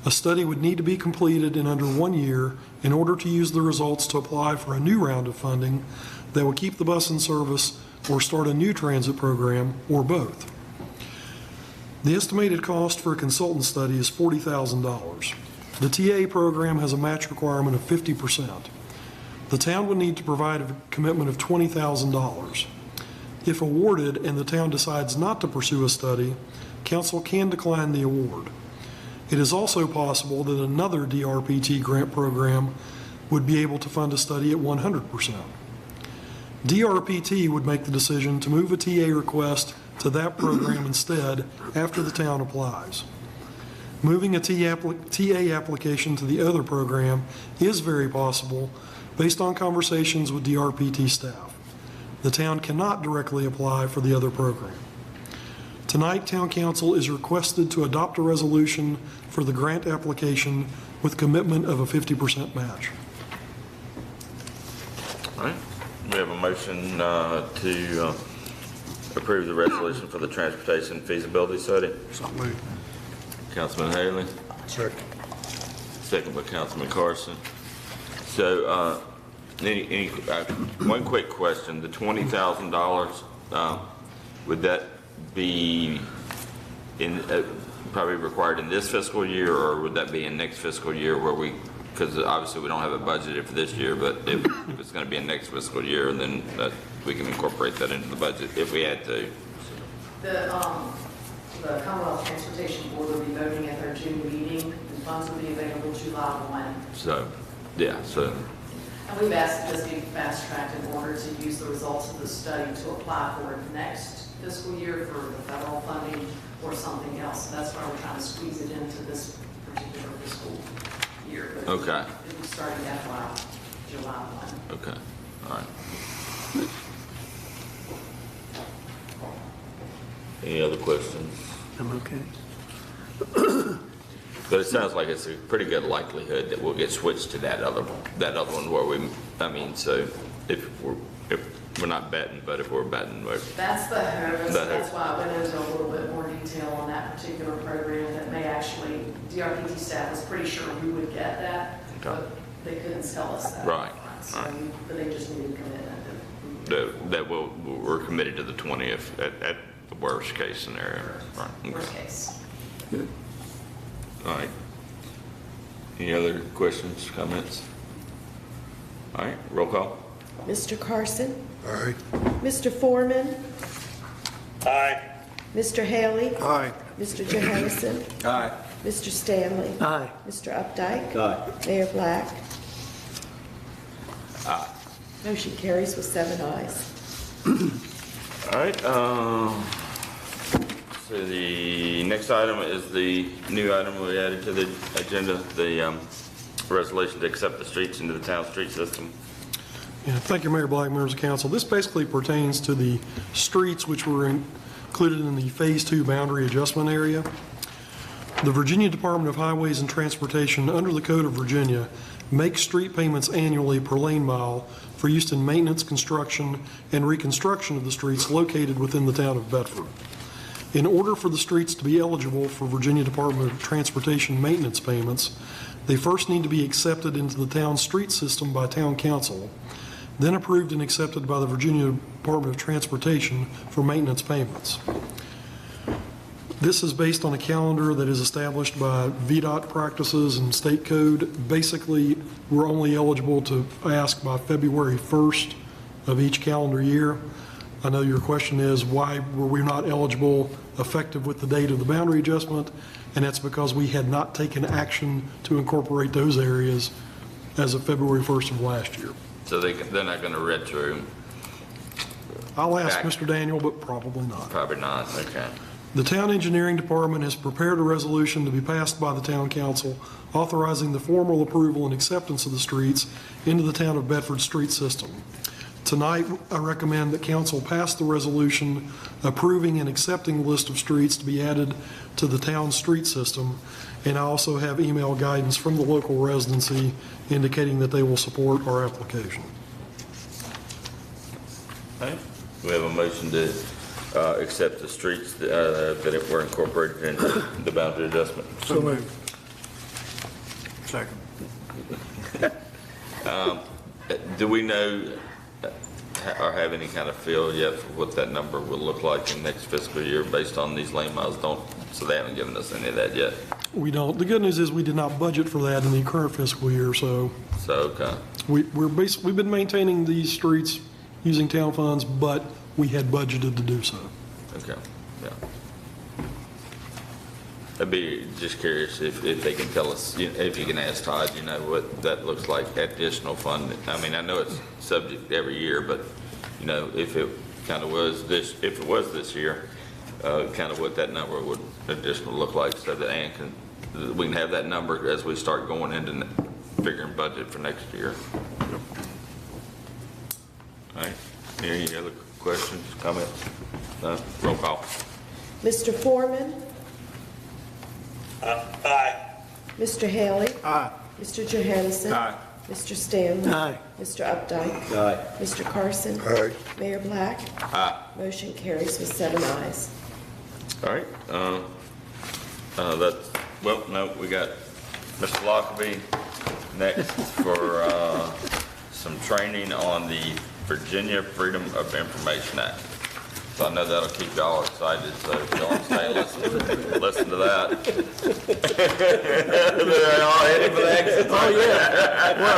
A study would need to be completed in under 1 year in order to use the results to apply for a new round of funding that would keep the bus in service or start a new transit program, or both. The estimated cost for a consultant study is $40,000. The TA program has a match requirement of 50%. The town would need to provide a commitment of $20,000. If awarded and the town decides not to pursue a study, council can decline the award. It is also possible that another DRPT grant program would be able to fund a study at 100%. DRPT would make the decision to move a TA request to that program instead after the town applies. Moving a TA application to the other program is very possible based on conversations with DRPT staff. The town cannot directly apply for the other program. Tonight, Town Council is requested to adopt a resolution for the grant application with commitment of a 50% match. All right, we have a motion to approve the resolution for the transportation feasibility study. So moved. Councilman Haley, Second. second by Councilman Carson. So, one quick question, the $20,000, would that be in, probably required in this fiscal year, or would that be in next fiscal year where we, because obviously we don't have it budgeted for this year, but if it's going to be in next fiscal year, then we can incorporate that into the budget if we had to. The Commonwealth Transportation Board will be voting at their June meeting, and funds will be available July 1. So, yeah, so. And we've asked this be fast-tracked in order to use the results of the study to apply for it next fiscal year for the federal funding or something else. So that's why we're trying to squeeze it into this particular fiscal year. But Okay. it'll be starting FY July 1. Okay, all right. Any other questions? I'm okay. But it sounds like it's a pretty good likelihood that we'll get switched to that other one where we, I mean, so if we're not betting, but if we're betting, That's the hope. That That's hope. why I went into a little bit more detail on that particular program that may actually, DRPT staff was pretty sure we would get that, but they couldn't tell us that. Right. So, but they just needed commitment. that we're committed to the 20th at the worst case scenario. Right. Okay. Worst case. Good. All right. Any other questions, comments? All right, roll call. Mr. Carson? Aye. Mr. Foreman? Aye. Mr. Haley? Aye. Mr. Johansson? Aye. Mr. Stanley? Aye. Mr. Updike? Aye. Mayor Black? Aye. Motion carries with 7 ayes. All right, so the next item is the new item we added to the agenda, the resolution to accept the streets into the town street system. Yeah, thank you, Mayor Black, members of council. This basically pertains to the streets which were included in the Phase 2 boundary adjustment area. The Virginia Department of Highways and Transportation, under the Code of Virginia, makes street payments annually per lane mile for use in maintenance, construction, and reconstruction of the streets located within the town of Bedford. In order for the streets to be eligible for Virginia Department of Transportation maintenance payments, they first need to be accepted into the town street system by town council. then approved and accepted by the Virginia Department of Transportation for maintenance payments. This is based on a calendar that is established by VDOT practices and state code. Basically, we're only eligible to ask by February 1st of each calendar year. I know your question is, why were we not eligible effective with the date of the boundary adjustment? And that's because we had not taken action to incorporate those areas as of February 1st of last year. So they're not going to retro? I'll ask Back. Mr. Daniel, but probably not. Probably not, okay. The Town Engineering Department has prepared a resolution to be passed by the Town Council authorizing the formal approval and acceptance of the streets into the Town of Bedford street system. Tonight, I recommend that Council pass the resolution approving and accepting the list of streets to be added to the town street system, and I also have email guidance from the local residency indicating that they will support our application. All right. We have a motion to accept the streets that were incorporated into the boundary adjustment. So moved. Second. Do we know or have any kind of feel yet for what that number will look like in next fiscal year based on these lane miles? So they haven't given us any of that yet. We don't. The good news is we did not budget for that in the current fiscal year, so okay. we've been maintaining these streets using town funds, but we had budgeted to do so. Okay, yeah. I'd be just curious if they can tell us, if you can ask Todd, what that looks like, additional fund. I mean, I know it's subject every year, but, if it kind of was if it was this year, kind of what that number would additional look like, so that we can have that number as we start going into figuring budget for next year. All right, any other questions, comments? No? Roll call. Mr. Foreman? Aye. Mr. Haley? Aye. Mr. Johansson? Aye. Mr. Stanley? Aye. Mr. Updike? Aye. Mr. Carson? Aye. Mayor Black? Aye. Motion carries with 7 ayes. All right, we got Mr. Lockerbie next for some training on the Virginia Freedom of Information Act. So I know that'll keep y'all excited, so if y'all stay listen to that. They're all heading for the exit. Oh, yeah.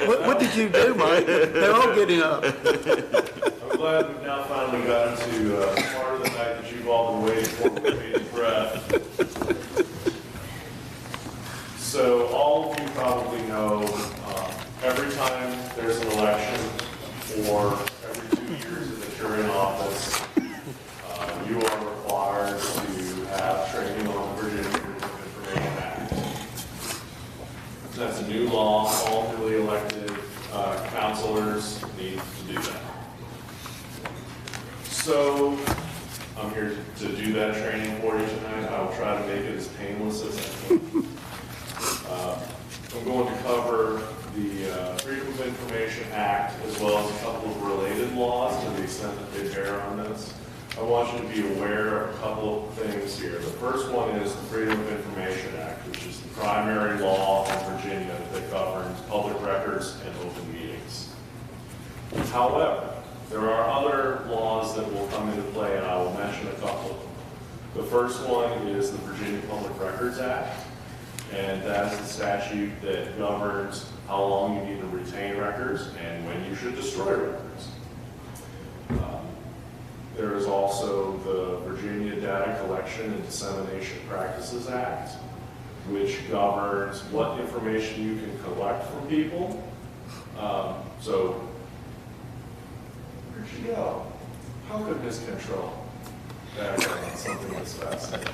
Well, what did you do, Mike? They're all getting up. I'm glad we've now finally gotten to part of the night that you've all been waiting for with bated breath. So all of you probably know, every time there's an election, or every 2 years that you're in office, you are required to have training on the Virginia Freedom of Information Act. That's a new law. All newly elected councilors need to do that. So I'm here to do that training for you tonight. I will try to make it as painless as I can. I'm going to cover the Freedom of Information Act as well as a couple of related laws to the extent that they bear on this. I want you to be aware of a couple of things here. The first one is the Freedom of Information Act, which is the primary law in Virginia that governs public records and open meetings. However, there are other laws that will come into play, and I will mention a couple of them. The first one is the Virginia Public Records Act, and that is the statute that governs how long you need to retain records and when you should destroy records. There is also the Virginia Data Collection and Dissemination Practices Act, which governs what information you can collect from people. Where'd she go? How could Ms. Control background on something that's fascinating?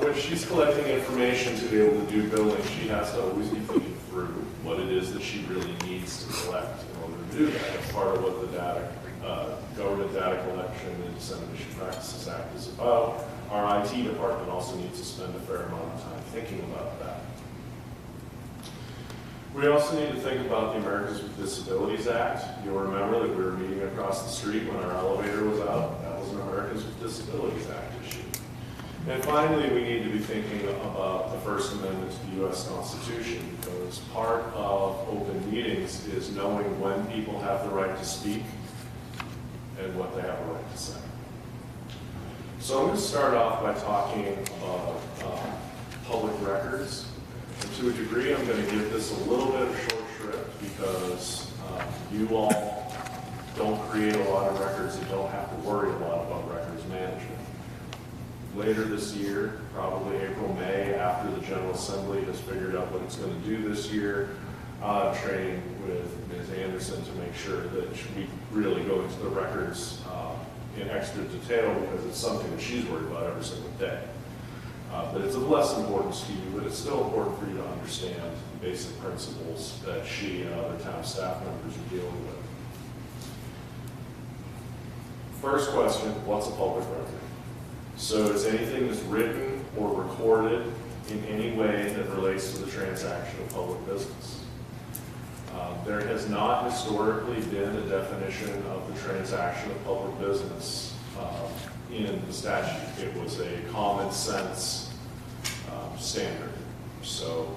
When she's collecting information to be able to do billing, she has to always be thinking through what it is that she really needs to collect in order to do that. It's part of what the Government Data Collection and Dissemination Practices Act is about. Our IT department also needs to spend a fair amount of time thinking about that. We also need to think about the Americans with Disabilities Act. You'll remember that we were meeting across the street when our elevator was out. That was an Americans with Disabilities Act issue. And finally, we need to be thinking about the First Amendment to the U.S. Constitution, because part of open meetings is knowing when people have the right to speak and what they have a right to say. So I'm going to start off by talking about public records. And to a degree, I'm going to give this a little bit of short shrift because you all don't create a lot of records and don't have to worry a lot about records management. Later this year, probably April, May, after the General Assembly has figured out what it's going to do this year, training with Ms. Anderson to make sure that we really go into the records in extra detail because it's something that she's worried about every single day. But it's of less importance to you, but it's still important for you to understand the basic principles that she and other town staff members are dealing with. First question, what's a public record? So it's anything that's written or recorded in any way that relates to the transaction of public business. There has not historically been a definition of the transaction of public business in the statute. It was a common sense standard. So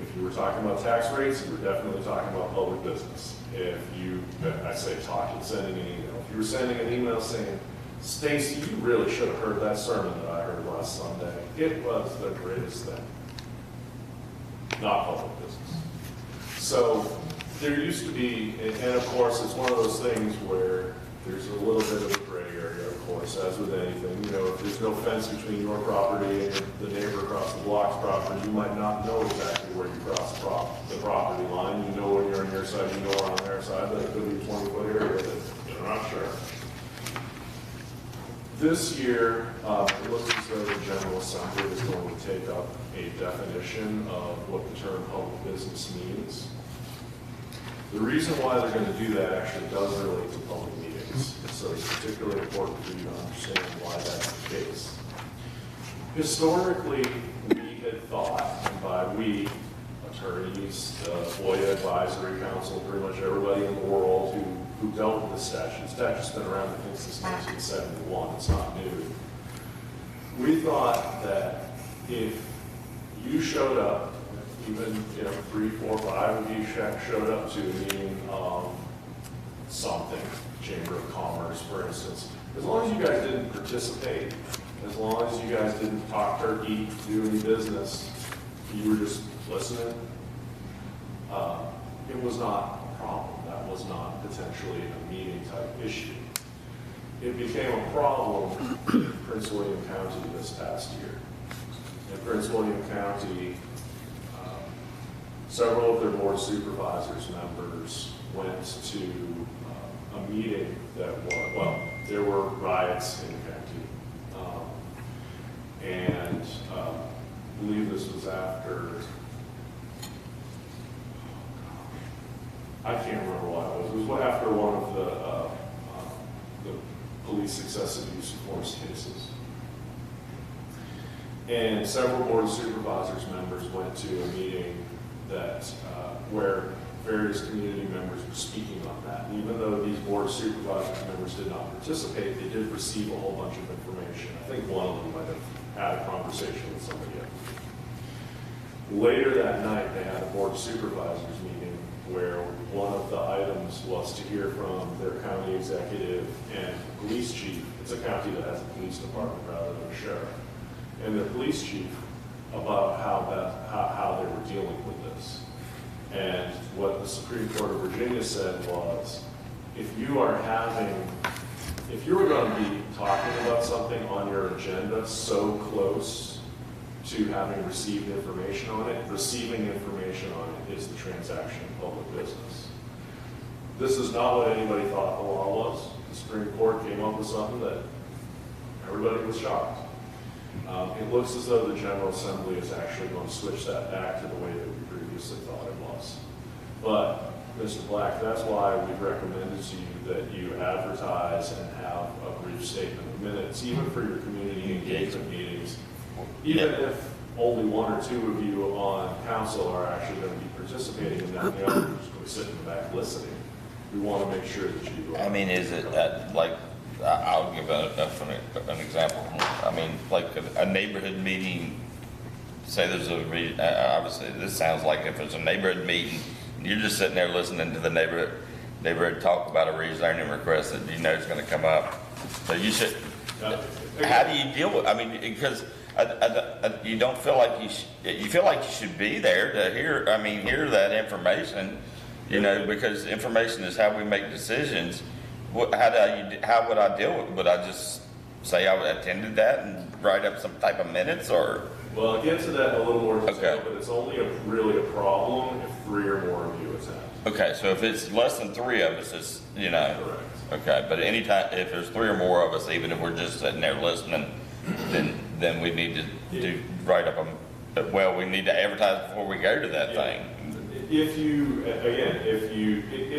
if you were talking about tax rates, you were definitely talking about public business. If you, I say talking, sending an email. If you were sending an email saying, Stacy, you really should have heard that sermon that I heard last Sunday. It was the greatest thing. Not public business. So there used to be, and of course, it's one of those things where there's a little bit of a gray area, of course, as with anything. You know, if there's no fence between your property and the neighbor across the block's property, you might not know exactly where you cross the property line. You know when you're on your side, you know on their side, but it could be a 20-foot area that you're not sure. This year, it looks as though the General Assembly is going to take up a definition of what the term public business means. The reason why they're going to do that actually does relate to public meetings, so it's particularly important for you to understand why that's the case. Historically, we had thought, and by we, attorneys, the FOIA Advisory Council, pretty much everybody in the world who dealt with the statute. The statute's been around, I think, since 1971. It's not new. We thought that if you showed up, even 3, 4, 5 of you showed up to a meeting of something, Chamber of Commerce, for instance, as long as you guys didn't participate, as long as you guys didn't talk turkey, do any business, you were just listening, it was not a problem. That was not potentially a meeting type issue. It became a problem in Prince William County this past year. In Prince William County, several of their board of supervisors members went to a meeting that was, well, there were riots in the county. And I believe this was after, I can't remember what it was. It was after one of the police excessive use of force cases. And several board of supervisors members went to a meeting that where various community members were speaking on that. And even though these board of supervisors members did not participate, they did receive a whole bunch of information. I think one of them might have had a conversation with somebody else. Later that night, they had a board of supervisors meeting where one of the items was to hear from their county executive and police chief. It's a county that has a police department rather than a sheriff. And the police chief about how they were dealing with this. And what the Supreme Court of Virginia said was, if you were going to be talking about something on your agenda so close to having received information on it, receiving information on it is the transaction of public business. This is not what anybody thought the law was. The Supreme Court came up with something that everybody was shocked. It looks as though the General Assembly is actually going to switch that back to the way that we previously thought it was. But, Mr. Black, that's why we've recommended to you that you advertise and have a brief statement of minutes, even for your community engagement meetings. Even if only 1 or 2 of you on council are actually going to be participating in that, the others are just going to sit in the back listening. We want to make sure that you. I mean, is it like I'll give an example. I mean, like a neighborhood meeting, say there's obviously, this sounds like if it's a neighborhood meeting, you're just sitting there listening to the neighborhood talk about a rezoning request that you know is gonna come up. So you should, how do you deal with, I mean, because you don't feel like you feel like you should be there to hear that information, you know, because information is how we make decisions. How would I deal with it? Would I just say I attended that and write up some type of minutes, or? Well, I'll get to that in a little more detail, Okay. but it's only really a problem if 3 or more of you attend. Okay, so if it's less than 3 of us, it's, you know. Correct. Okay, but anytime, if there's 3 or more of us, even if we're just sitting there listening, then we need to write up well, we need to advertise before we go to that thing. If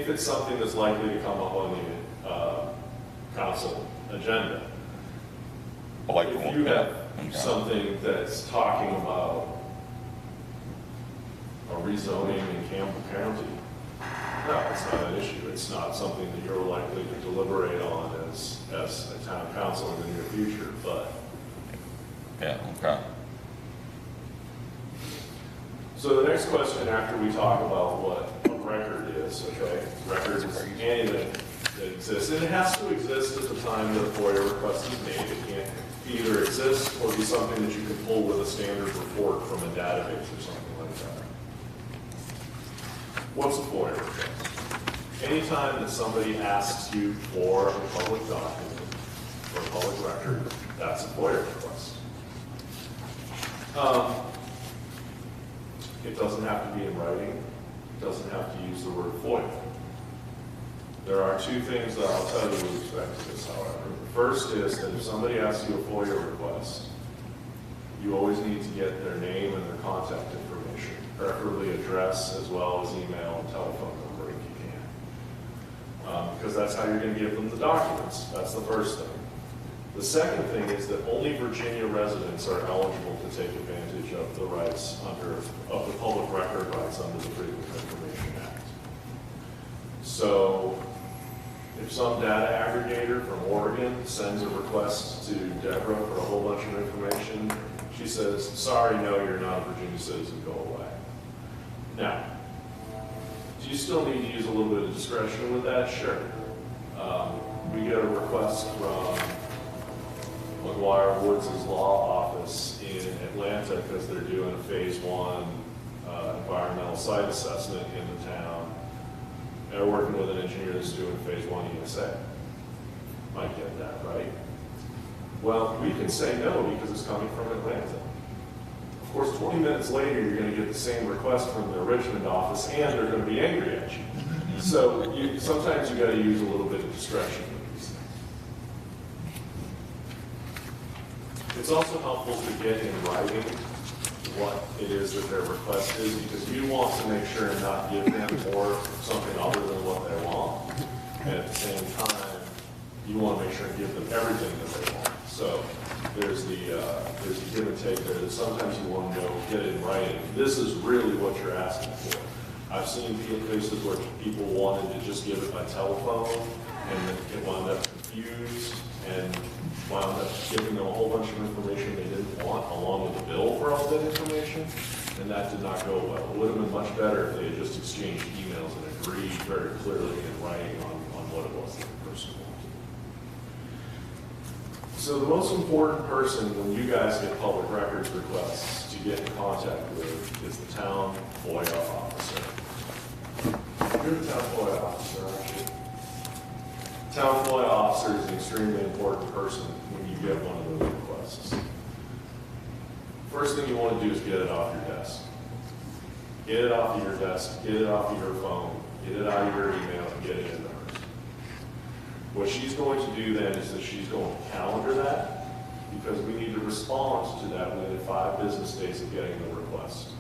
it's something that's likely to come up on the council agenda, Like, if you have something that's talking about a rezoning in Campbell County, no, it's not an issue. It's not something that you're likely to deliberate on as a town council in the near future, but. Yeah, okay. So the next question after we talk about what a record is, okay? Record is anything that exists. And it has to exist at the time that a FOIA request is made. It can't either exist or be something that you can pull with a standard report from a database or something like that. What's a FOIA request? Anytime that somebody asks you for a public document or a public record, that's a FOIA request. It doesn't have to be in writing. It doesn't have to use the word FOIA. There are 2 things that I'll tell you with respect to this, however. The first is that if somebody asks you a FOIA request, you always need to get their name and their contact information, preferably address as well as email and telephone number if you can. Because that's how you're going to give them the documents. That's the first thing. The second thing is that only Virginia residents are eligible to take advantage of the rights of the public record rights under the Freedom of Information Act. So if some data aggregator from Oregon sends a request to Deborah for a whole bunch of information, she says, sorry, no, you're not a Virginia citizen, go away. Now, do you still need to use a little bit of discretion with that? Sure. We get a request from McGuire Woods' law office in Atlanta because they're doing a phase 1 environmental site assessment in the town. They're working with an engineer that's doing phase 1 ESA. Might get that, right? Well, we can say no because it's coming from Atlanta. Of course, 20 minutes later, you're going to get the same request from the Richmond office and they're going to be angry at you. So sometimes you got to use a little bit of discretion. It's also helpful to get in writing what it is that their request is, because you want to make sure and not give them more something other than what they want. And at the same time, you want to make sure and give them everything that they want. So there's the give and take there. That sometimes you want to know, get it in writing. This is really what you're asking for. I've seen cases where people wanted to just give it by telephone, and it wound up confused and wound up giving them a whole bunch of information they didn't want, along with the bill for all that information, and that did not go well. It would have been much better if they had just exchanged emails and agreed very clearly in writing on what it was that the person wanted. So the most important person when you guys get public records requests to get in contact with is the town FOIA officer. You're the town FOIA officer, aren't you? Town FOIA officer is an extremely important person when you get one of those requests. First thing you want to do is get it off your desk. Get it off of your desk, get it off of your phone, get it out of your email, and get it in hers. What she's going to do then is that she's going to calendar that, because we need to respond to that within 5 business days of getting the request.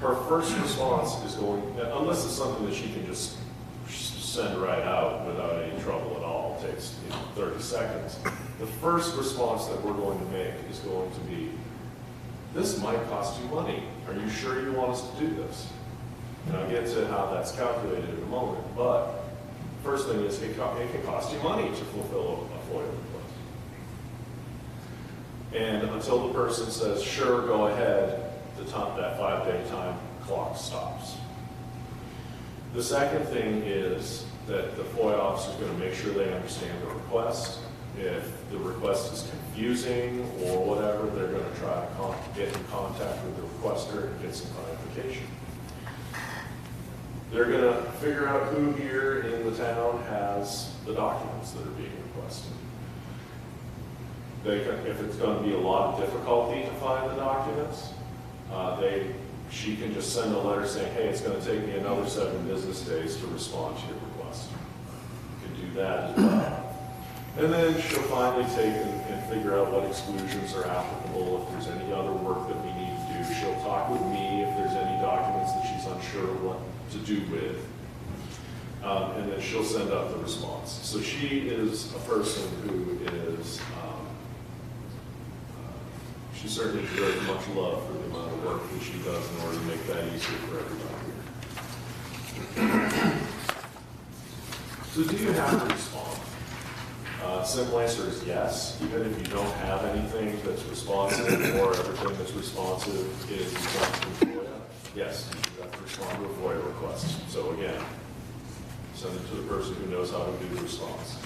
Her first response is going, unless it's something that she can just send right out without any trouble at all, it takes 30 seconds. The first response that we're going to make is going to be, this might cost you money. Are you sure you want us to do this? And I'll get to how that's calculated in a moment, but First thing is, it can cost you money to fulfill a FOIA request. And until the person says, sure, go ahead, that 5-day time clock stops. The second thing is that the FOIA officer is going to make sure they understand the request. If the request is confusing or whatever, they're going to try to get in contact with the requester and get some clarification. They're going to figure out who here in the town has the documents that are being requested. If it's going to be a lot of difficulty to find the documents, she can just send a letter saying, hey, it's going to take me another 7 business days to respond to your request. You can do that as well. And then she'll finally take and figure out what exclusions are applicable. If there's any other work that we need to do, she'll talk with me if there's any documents that she's unsure what to do with. And then she'll send out the response. So she is a person who is, she certainly deserves much love for the amount of work that she does in order to make that easier for everybody here. So do you have to respond? Simple answer is yes. Even if you don't have anything that's responsive or everything that's responsive is responsive to FOIA, yes, you have to respond to a FOIA request. So again, send it to the person who knows how to do the response.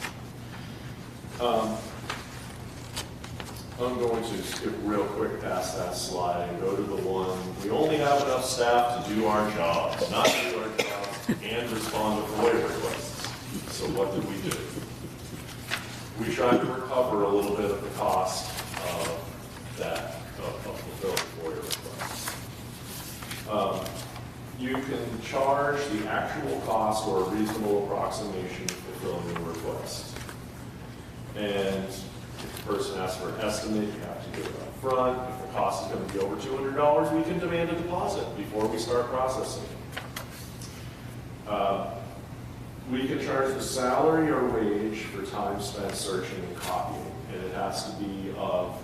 I'm going to skip real quick past that slide and go to the one, we only have enough staff to do our jobs, not do our jobs, and respond to FOIA requests. So what did we do? We tried to recover a little bit of the cost of that, of fulfilling FOIA requests. You can charge the actual cost or a reasonable approximation of fulfilling the request. And if the person asks for an estimate, you have to do it up front. If the cost is going to be over $200, we can demand a deposit before we start processing. We can charge the salary or wage for time spent searching and copying, and it has to be of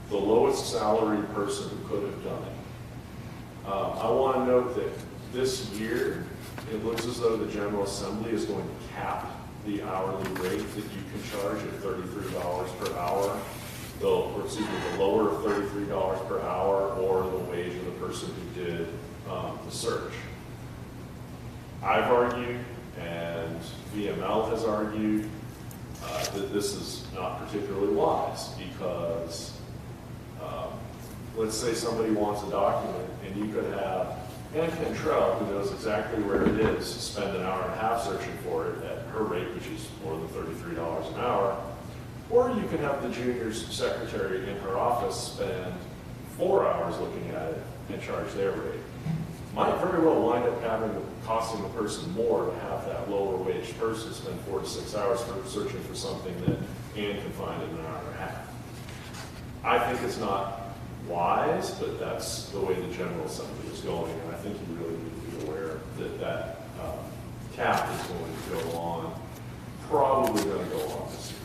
the lowest salaried person who could have done it. I want to note that this year, it looks as though the General Assembly is going to cap the hourly rate that you can charge at $33 per hour, the lower of $33 per hour, or the wage of the person who did the search. I've argued, and VML has argued, that this is not particularly wise because let's say somebody wants a document and you could have Ann Cantrell, who knows exactly where it is, spend an hour and a half searching for it at her rate, which is more than $33 an hour, or you can have the junior secretary in her office spend 4 hours looking at it and charge their rate. Might very well wind up costing the person more to have that lower wage person spend 4 to 6 hours for searching for something that Ann can find in an hour and a half. I think it's not wise, but that's the way the General Assembly is going, and I think you really need to be aware that that cap is going to go on, probably going to go on this year.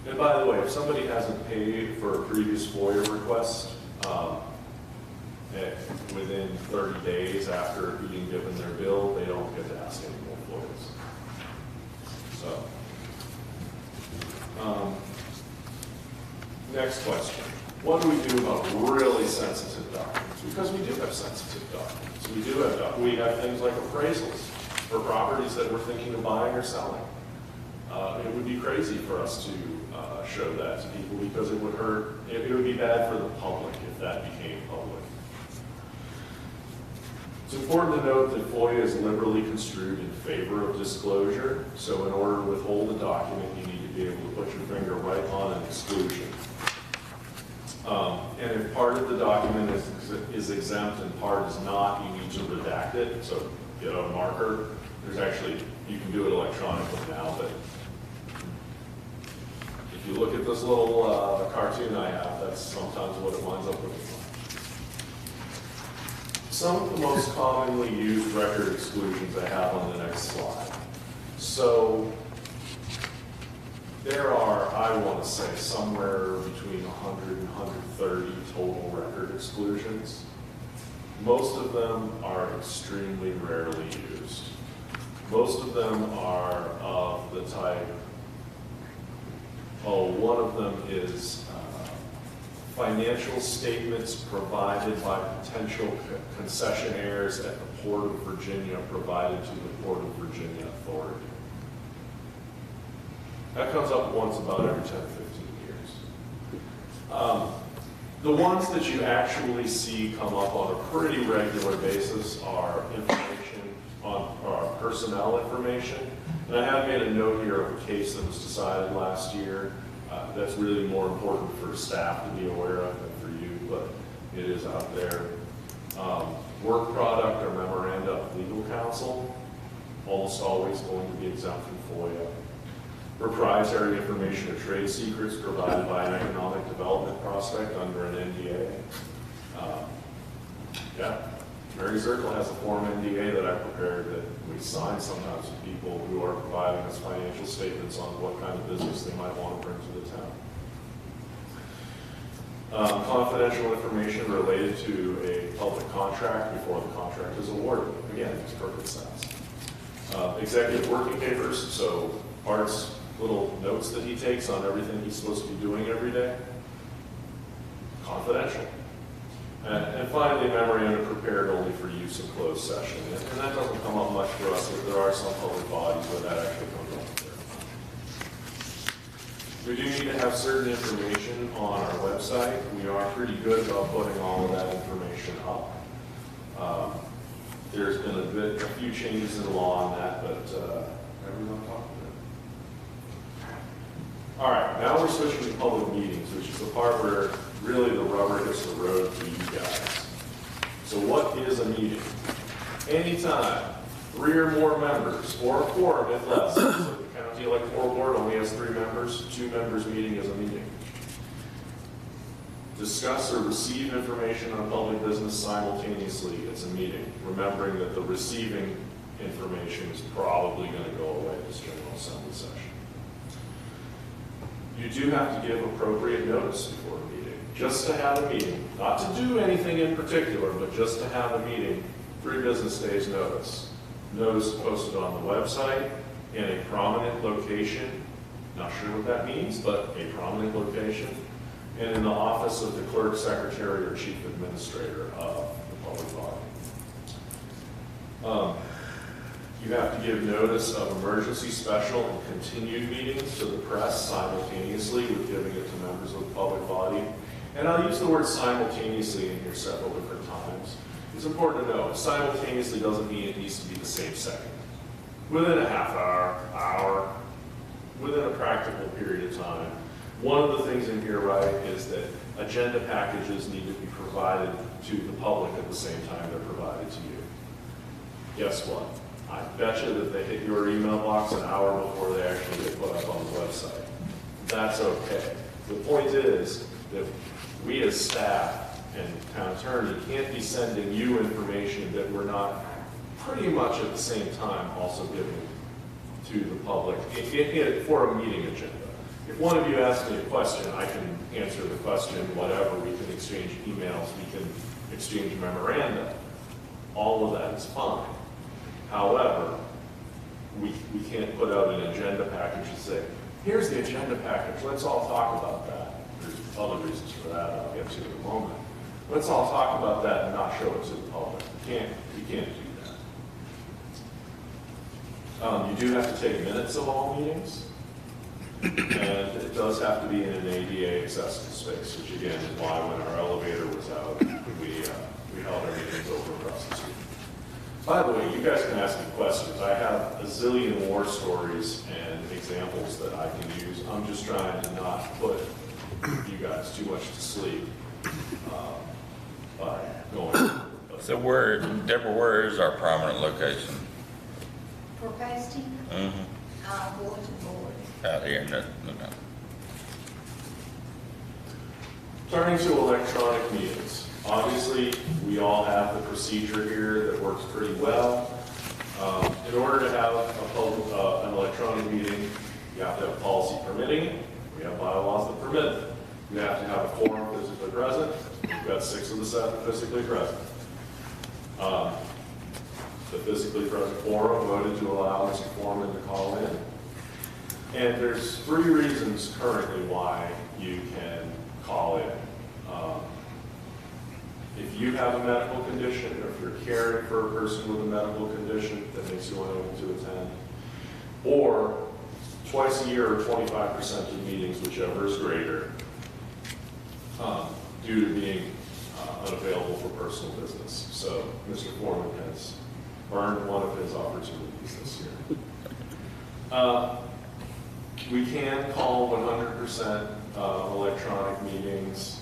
And by the way, if somebody hasn't paid for a previous FOIA request, within 30 days after being given their bill, they don't get to ask any more FOIAs. So, next question. What do we do about really sensitive documents? Because we do have sensitive documents. We have things like appraisals for properties that we're thinking of buying or selling. It would be crazy for us to show that to people because it would hurt. It would be bad for the public if that became public. It's important to note that FOIA is liberally construed in favor of disclosure. So in order to withhold a document, you need to be able to put your finger right on an exclusion. And if part of the document is exempt and part is not, you need to redact it. So get a marker. There's actually, you can do it electronically now, but if you look at this little cartoon I have, that's sometimes what it winds up looking like. Some of the most commonly used record exclusions I have on the next slide. So there are, I want to say, somewhere between 100 and 130 total record exclusions. Most of them are extremely rarely used. Most of them are of the type, one of them is financial statements provided by potential concessionaires at the Port of Virginia provided to the Port of Virginia Authority. That comes up once about every 10 to 15 years. The ones that you actually see come up on a pretty regular basis are information on personnel information. And I have made a note here of a case that was decided last year. That's really more important for staff to be aware of than for you, but it is out there. Work product or memoranda of legal counsel, almost always going to be exempt from FOIA. Proprietary information or trade secrets provided by an economic development prospect under an NDA. Mary Zirkle has a form NDA that I prepared that we sign sometimes with people who are providing us financial statements on what kind of business they might want to bring to the town. Confidential information related to a public contract before the contract is awarded. Again, makes perfect sense. Executive working papers, so Art's little notes that he takes on everything he's supposed to be doing every day. Confidential. And finally, memoranda prepared only for use in closed session. And that doesn't come up much for us, but there are some public bodies where that actually comes up there. We do need to have certain information on our website. We are pretty good about putting all of that information up. There's been a few changes in the law on that, but everyone talked about it. All right, now we're switching to public meetings, which is the part where really the rubber hits the road for you guys. So what is a meeting? Anytime 3 or more members, or a quorum if less. So the county electoral board only has 3 members, 2 members meeting is a meeting. Discuss or receive information on public business simultaneously, it's a meeting. Remembering that the receiving information is probably going to go away at this General Assembly session. You do have to give appropriate notice before a meeting. Just to have a meeting, not to do anything in particular, but just to have a meeting, 3 business days notice. Notice posted on the website in a prominent location. Not sure what that means, but a prominent location. And in the office of the clerk, secretary, or chief administrator of the public body. You have to give notice of emergency, special, and continued meetings to the press simultaneously with giving it to members of the public body. And I'll use the word simultaneously in here several different times. It's important to know, simultaneously doesn't mean it needs to be the same second. Within a half hour, within a practical period of time. One of the things in here, right, is that agenda packages need to be provided to the public at the same time they're provided to you. Guess what? I bet you that they hit your email box an hour before they actually get put up on the website. That's okay. The point is that we as staff and town attorney can't be sending you information that we're not pretty much at the same time also giving to the public for a meeting agenda. If one of you asks me a question, I can answer the question, whatever. We can exchange emails, we can exchange memoranda. All of that is fine. However, we can't put out an agenda package and say, here's the agenda package, let's all talk about that. There's other reasons for that I'll get to in a moment. Let's all talk about that and not show it to the public. You can't do that. You do have to take minutes of all meetings. And it does have to be in an ADA accessible space, which again is why when our elevator was out, we held our meetings over across the street. By the way, you guys can ask me questions. I have a zillion war stories and examples that I can use. I'm just trying to not put you guys too much to sleep by going. So Deborah, where is our prominent location? For posting? Mm-hmm. Board to board. Out here, no. Turning to electronic meetings. Obviously, we all have the procedure here that works pretty well. In order to have an electronic meeting, you have to have policy permitting it. We have bylaws that permit it. You have to have a quorum physically present. We've got 6 of the 7 physically present. The physically present quorum voted to allow Mr. Foreman to call in. And there's 3 reasons currently why you can call in. If you have a medical condition, or if you're caring for a person with a medical condition that makes you unable to attend, or twice a year or 25% of meetings, whichever is greater, due to being unavailable for personal business. So Mr. Foreman has earned one of his opportunities this year. We can call 100% electronic meetings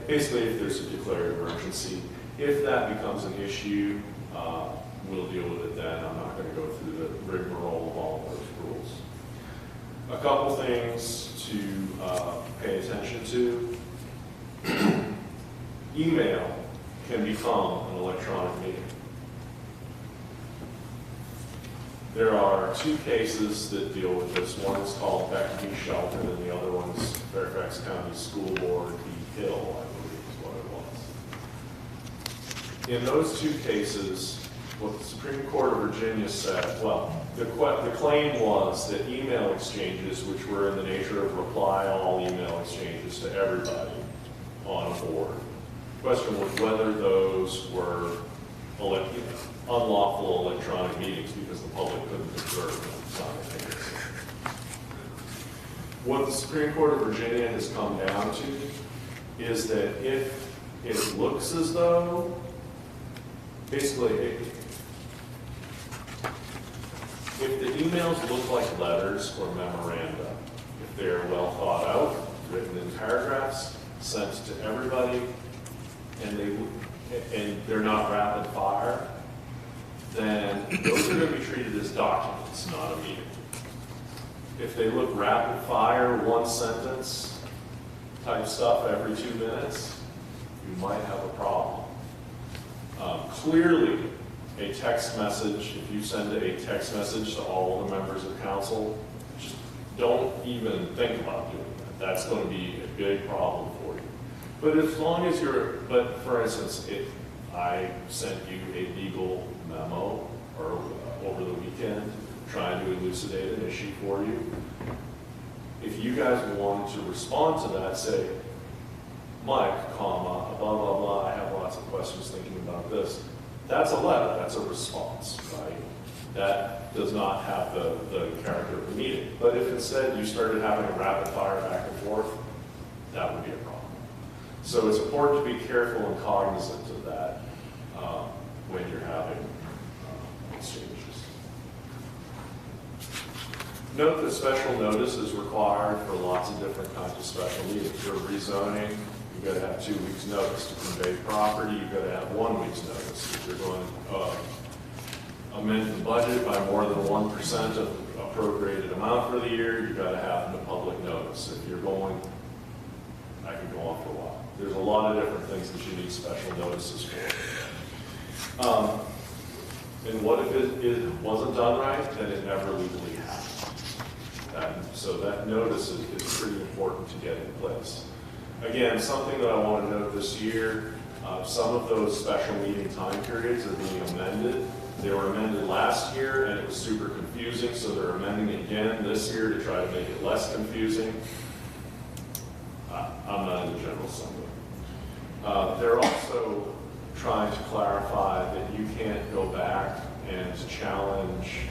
basically if there's a declared emergency. If that becomes an issue, we'll deal with it then. I'm not going to go through the rigmarole of all those rules. A couple things to pay attention to. Email can become an electronic meeting. There are 2 cases that deal with this. One is called Beck v. Shelton, and the other one is Fairfax County School Board v. Hill, I believe is what it was. In those 2 cases, what the Supreme Court of Virginia said, well, the claim was that email exchanges, which were in the nature of reply-all email exchanges to everybody on a board, the question was whether those were unlawful electronic meetings because the public couldn't observe them simultaneously. What the Supreme Court of Virginia has come down to is that if it looks as though, basically, if the emails look like letters or memoranda, if they're well thought out, written in paragraphs, sent to everybody, and they're not rapid fire, then those are going to be treated as documents, not a meeting. If they look rapid fire, 1 sentence type stuff every 2 minutes, you might have a problem. Clearly, a text message, if you send a text message to all the members of council, just don't even think about doing that. That's going to be a big problem for you. But as long as but for instance, if I sent you a legal memo or over the weekend trying to elucidate an issue for you, if you guys want to respond to that, say, Mike, comma, blah, blah, blah, I have lots of questions thinking about this. That's a letter, that's a response, right? That does not have the character of the meeting. But if instead you started having a rapid fire back and forth, that would be a problem. So it's important to be careful and cognizant of that when you're having exchanges. Note that special notice is required for lots of different kinds of special meetings. For rezoning, you've got to have 2 weeks' notice. To convey property, you've got to have 1 week's notice. If you're going to amend the budget by more than 1% of the appropriated amount for the year, you've got to have the public notice. If you're going, I could go on for a while. There's a lot of different things that you need special notices for. And what if it wasn't done right, then it never legally happened. So that notice is pretty important to get in place. Again, something that I want to note this year, some of those special meeting time periods are being amended. They were amended last year and it was super confusing, so they're amending it again this year to try to make it less confusing. I'm not in the General Assembly. They're also trying to clarify that you can't go back and challenge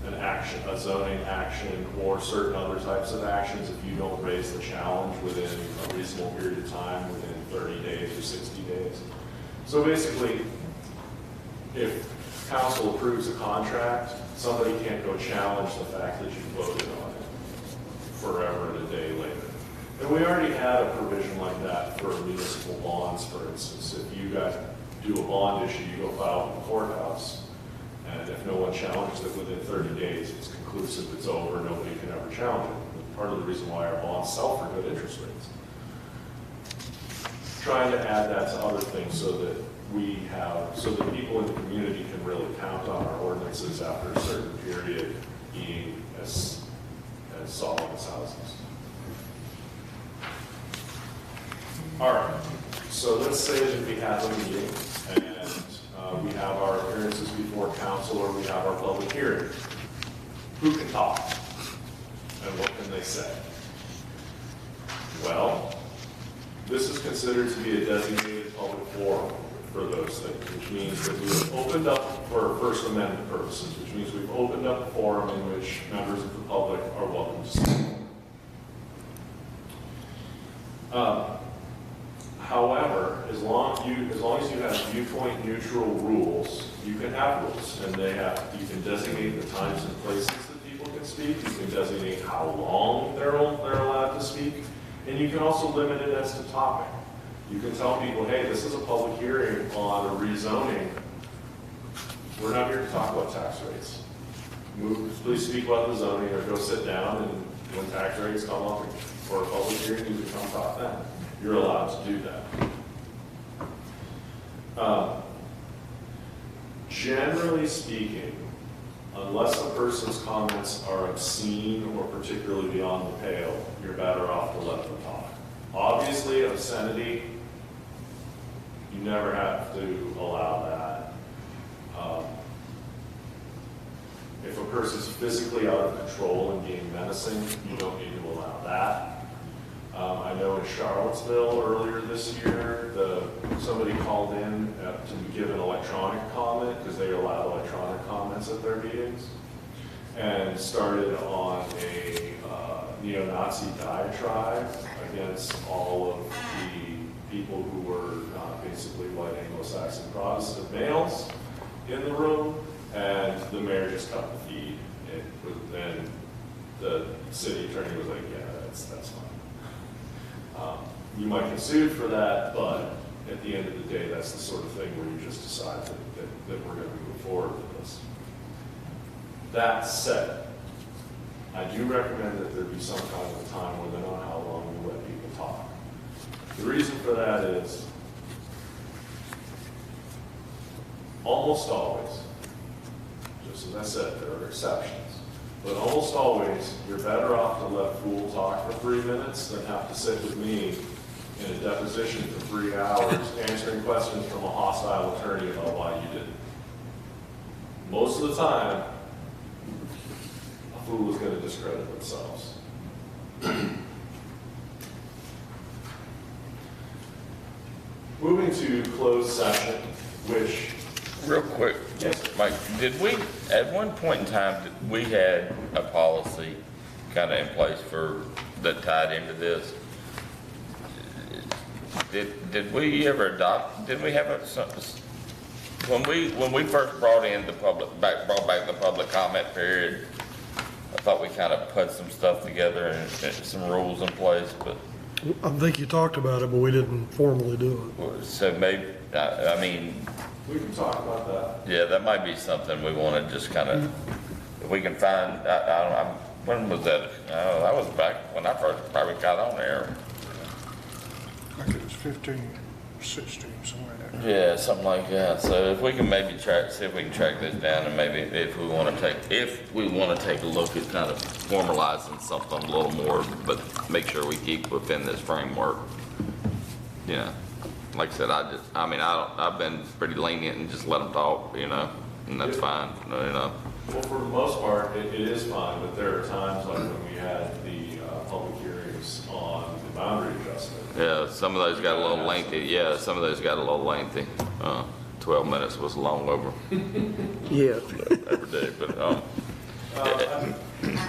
an action, a zoning action, or certain other types of actions if you don't raise the challenge within a reasonable period of time, within 30 days or 60 days. So basically, if council approves a contract, somebody can't go challenge the fact that you voted on it forever and a day later. And we already had a provision like that for municipal bonds, for instance. If you guys do a bond issue, you go file with the courthouse. And if no one challenges it within 30 days, it's conclusive, it's over, nobody can ever challenge it. Part of the reason why our bonds sell for good interest rates. Trying to add that to other things so that so that people in the community can really count on our ordinances after a certain period being as solid as houses. All right, So let's say that we have a meeting and we have our appearances before council or we have our public hearing. Who can talk? And what can they say? Well, this is considered to be a designated public forum for those things, which means that we've opened up for First Amendment purposes, which means we've opened up a forum in which members of the public are welcome to speak. However, as long as you have viewpoint neutral rules, you can have rules, and you can designate the times and places that people can speak. You can designate how long they're allowed to speak, and you can also limit it as to topic. You can tell people, hey, this is a public hearing on a rezoning. We're not here to talk about tax rates. Please speak about the zoning or go sit down, and when tax rates come up for a public hearing, you can come talk then. You're allowed to do that. Generally speaking, unless a person's comments are obscene or particularly beyond the pale, you're better off to let them talk. Obviously, obscenity, you never have to allow that. If a person's physically out of control and being menacing, you don't need to allow that. I know in Charlottesville earlier this year, somebody called in to give an electronic comment because they allow electronic comments at their meetings, and started on a neo-Nazi diatribe against all of the people who were basically white Anglo-Saxon Protestant males in the room, and the mayor just cut the feed. And the city attorney was like, yeah, that's fine. You might get sued for that, but at the end of the day, that's the sort of thing where you just decide that we're going to move forward with this. That said, I do recommend that there be some kind of a time limit on how long you let people talk. The reason for that is almost always, just as I said, there are exceptions, but almost always you're better off to let fool talk for 3 minutes than have to sit with me in a deposition for 3 hours answering questions from a hostile attorney about why you didn't. Most of the time, a fool is going to discredit themselves. Moving to closed session, which... Real quick, Mike, did we, at one point in time, we had a policy kind of in place that tied into this? Did we ever adopt, did we have when we first brought in brought back the public comment period, I thought we kind of put some stuff together and some rules in place, but. I think you talked about it, but we didn't formally do it. So maybe, I mean. We can talk about that. Yeah, that might be something we want to just kind of, if we can find, when was that? That was back when I first probably got on there. I think it was 15, 16, somewhere in there. Yeah, something like that. So if we can maybe see if we can track this down, and maybe if we want to take a look at kind of formalizing something a little more, but make sure we keep within this framework. You know, like I said, I've been pretty lenient and just let them talk, you know, and that's fine, you know. Well, for the most part, it is fine, but there are times like when we had the public hearings on the boundary adjustment. Yeah, some of those got a little lengthy. Yeah, some of those got a little lengthy. 12 minutes was long over. Yeah. Every day, but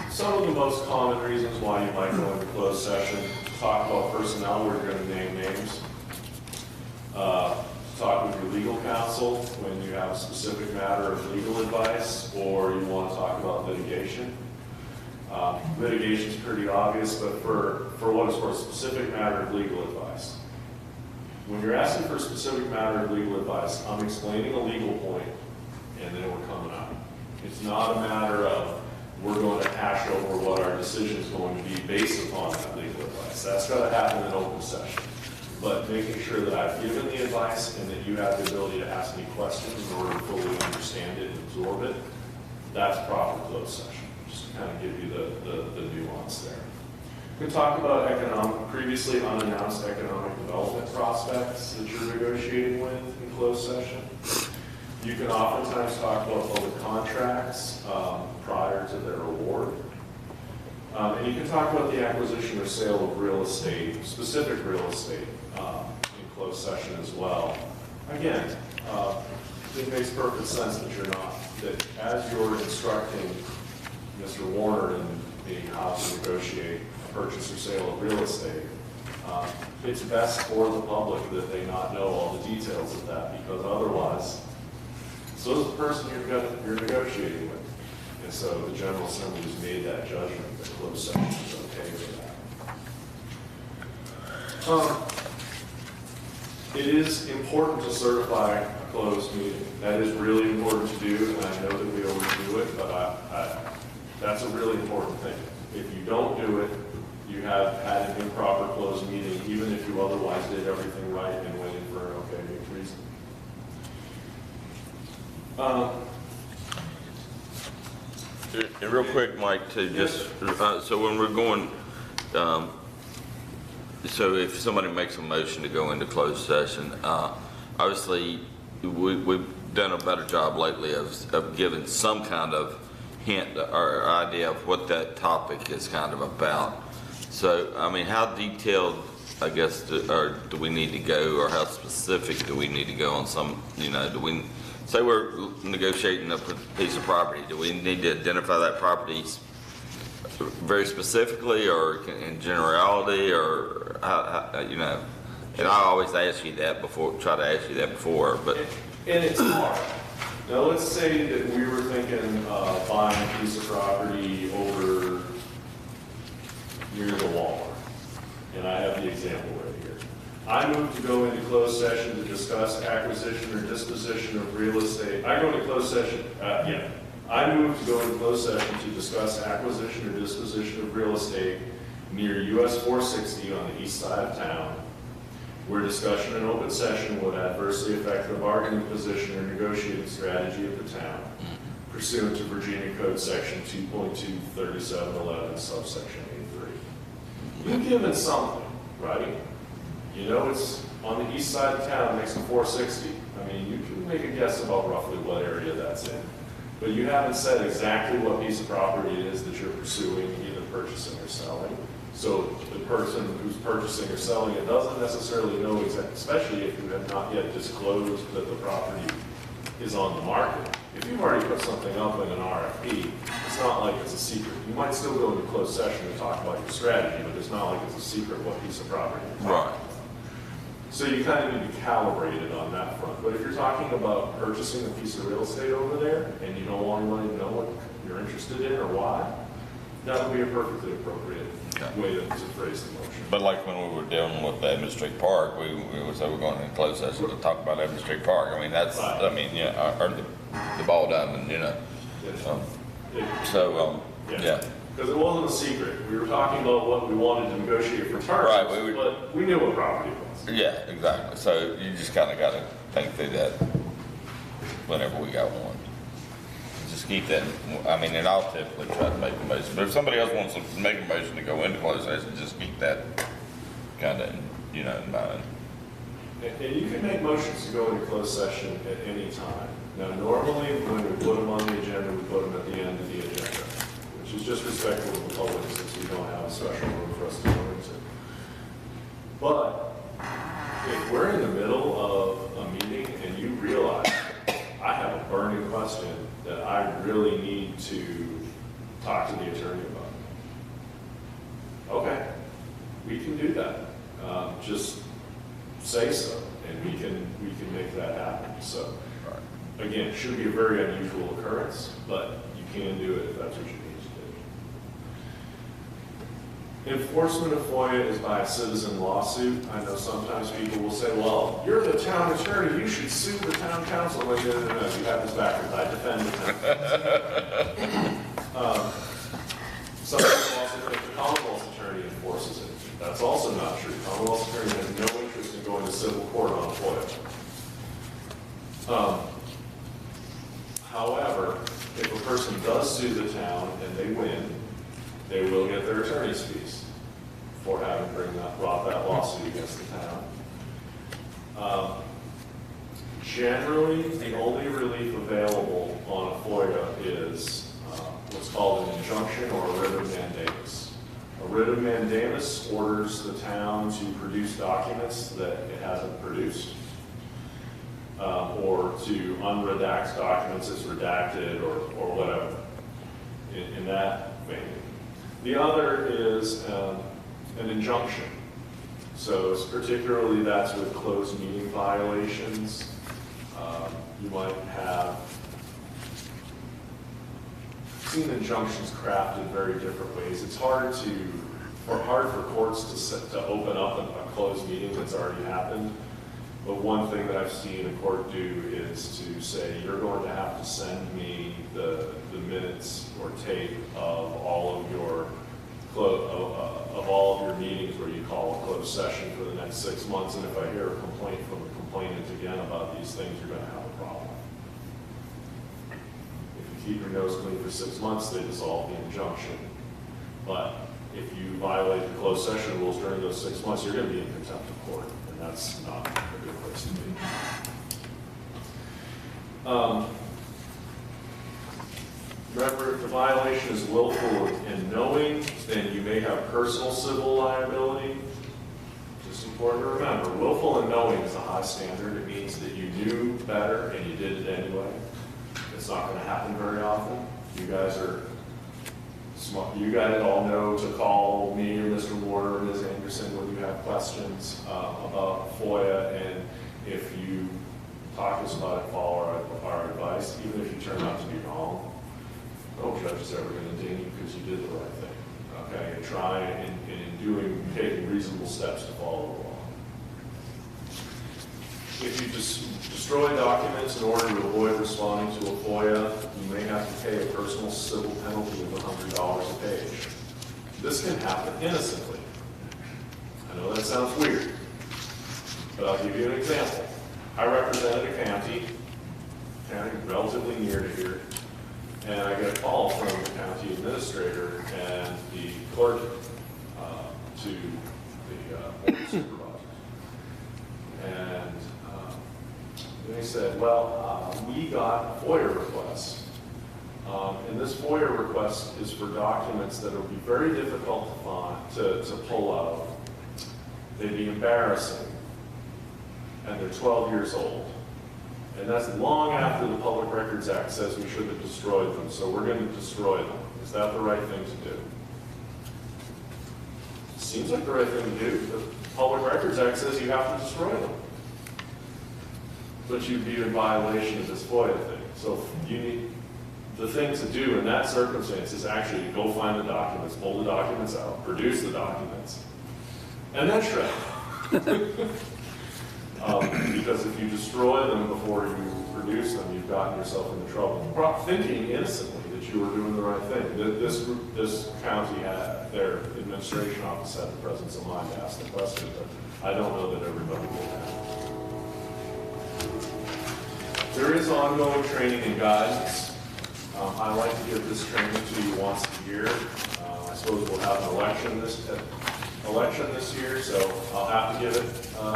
some of the most common reasons why you might go into closed session: talk about personnel, we're going to name names. Talk with your legal counsel when you have a specific matter of legal advice, or you want to talk about litigation. Litigation is pretty obvious, but for what is for a specific matter of legal advice. When you're asking for a specific matter of legal advice, I'm explaining a legal point, and then we're coming out. It's not a matter of we're going to hash over what our decision is going to be based upon that legal advice. That's got to happen in open session. But making sure that I've given the advice and that you have the ability to ask me questions in order to fully understand it and absorb it, that's proper closed session. Just to kind of give you the nuance there. We can talk about previously unannounced economic development prospects that you're negotiating with in closed session. You can oftentimes talk about public contracts prior to their award. And you can talk about the acquisition or sale of real estate, specific real estate, in closed session as well. Again, it makes perfect sense that that as you're instructing Mr. Warner in how to negotiate a purchase or sale of real estate, it's best for the public that they not know all the details of that, because otherwise, so is the person you're negotiating with. And so the General Assembly's made that judgment that closed session is okay for that. It is important to certify a closed meeting. That is really important to do, and I know that we overdo it, but that's a really important thing. If you don't do it, you have had an improper closed meeting, even if you otherwise did everything right and went in for an okay reason. And real quick, Mike, to just, so when we're going, so if somebody makes a motion to go into closed session, obviously, we've done a better job lately of giving some kind of hint or idea of what that topic is kind of about. So, I mean, how detailed, I guess, do we need to go, or how specific do we need to go on some, do we, say we're negotiating a piece of property, do we need to identify that property very specifically, or in generality, or how, and I always ask you that before, try to ask you that before, but. And it's hard. Now, let's say that we were thinking of buying a piece of property over near the Walmart, and I have the example right here. I move to go into closed session to discuss acquisition or disposition of real estate. I go into closed session, I move to go into closed session to discuss acquisition or disposition of real estate near US 460 on the east side of town, where discussion in open session would adversely affect the bargaining position or negotiating strategy of the town, pursuant to Virginia Code Section 2.23711, subsection A3. You've given something, right? It's on the east side of town next to 460. I mean, you can make a guess about roughly what area that's in. But you haven't said exactly what piece of property it is that you're pursuing, either purchasing or selling. So the person who's purchasing or selling it doesn't necessarily know exactly, especially if you have not yet disclosed that the property is on the market. If you've already put something up in an RFP, it's not like it's a secret. You might still go into closed session and talk about your strategy, but it's not like it's a secret what piece of property you're talking about. So you kind of need to be calibrated on that front. But if you're talking about purchasing a piece of real estate over there and you don't want anybody to know what you're interested in or why, that would be a perfectly appropriate way to phrase the motion. But like when we were dealing with Edmund Street Park, we would say we're going in closed session to talk about Edmund Street Park. I mean, that's, right. I mean, I heard the ball diamond, yeah. Because it wasn't a secret. We were talking about what we wanted to negotiate for terms, right, but we knew what property it was. Yeah, exactly. So you just kind of got to think through that whenever we got one. Just keep that, I mean, and I'll typically try to make a motion. But if somebody else wants to make a motion to go into closed session, just keep that kind of, in mind. And you can make motions to go into closed session at any time. Now, normally, when we put them on the agenda, we put them at the end of the agenda, which is just respectful of the public since we don't have a special room for us to go into. But if we're in the middle of a meeting and you realize I have a burning question that I really need to talk to the attorney about, okay, we can do that. Just say so, and we can make that happen. So, again, it should be a very unusual occurrence, but you can do it if that's what you need to do. Enforcement of FOIA is by a citizen lawsuit. I know sometimes people will say, well, you're the town attorney, you should sue the town council. Like, no, you have this backwards. I defend the town council. Some people also think the Commonwealth's attorney enforces it. That's also not true. The Commonwealth's attorney has no interest in going to civil court on FOIA. However, if a person does sue the town and they win, they will get their attorney's fees. for having brought that lawsuit against the town. Generally, the only relief available on a FOIA is what's called an injunction or a writ of mandamus. A writ of mandamus orders the town to produce documents that it hasn't produced, or to unredact documents as redacted or whatever, in that vein. The other is an injunction. So particularly that's with closed meeting violations. You might have seen injunctions crafted very different ways. It's hard for courts to open up a closed meeting that's already happened. But one thing that I've seen a court do is to say, you're going to have to send me the minutes or tape of all of your meetings where you call a closed session for the next 6 months. And if I hear a complaint from the complainant again about these things, you're going to have a problem. If you keep your nose clean for 6 months, they dissolve the injunction. But if you violate the closed session rules during those 6 months, you're going to be in contempt of court. And that's not a good place to be. Remember, if the violation is willful and knowing, then you may have personal civil liability. Just important to remember, willful and knowing is a high standard. It means that you knew better and you did it anyway. It's not going to happen very often. You guys are smart. You guys all know to call me or Mr. Warder or Ms. Anderson when you have questions about FOIA, and if you talk to us about it, follow our advice, even if you turn out to be wrong. No judge is ever going to ding you because you did the right thing. Okay, and try and taking reasonable steps to follow the law. If you destroy documents in order to avoid responding to a FOIA, you may have to pay a personal civil penalty of $100 a page. This can happen innocently. I know that sounds weird, but I'll give you an example. I represented a county relatively near to here, and I get a call from the county administrator and the clerk to the board of supervisors. And they said, well, we got a FOIA request. And this FOIA request is for documents that will be very difficult to find, to pull out. They'd be embarrassing. And they're 12 years old. And that's long after the Public Records Act says we should have destroyed them, so we're going to destroy them. Is that the right thing to do? Seems like the right thing to do. The Public Records Act says you have to destroy them. But you'd be in violation of this FOIA thing. So you need, the thing to do in that circumstance is actually go find the documents, pull the documents out, produce the documents, and then shred them. Because if you destroy them before you produce them, you've gotten yourself into trouble. Thinking innocently that you were doing the right thing. This county had, their administration office had the presence of mind to ask the question, but I don't know that everybody will have. There is ongoing training and guidance. I like to give this training to you once a year. I suppose we'll have an election this year, so I'll have to give it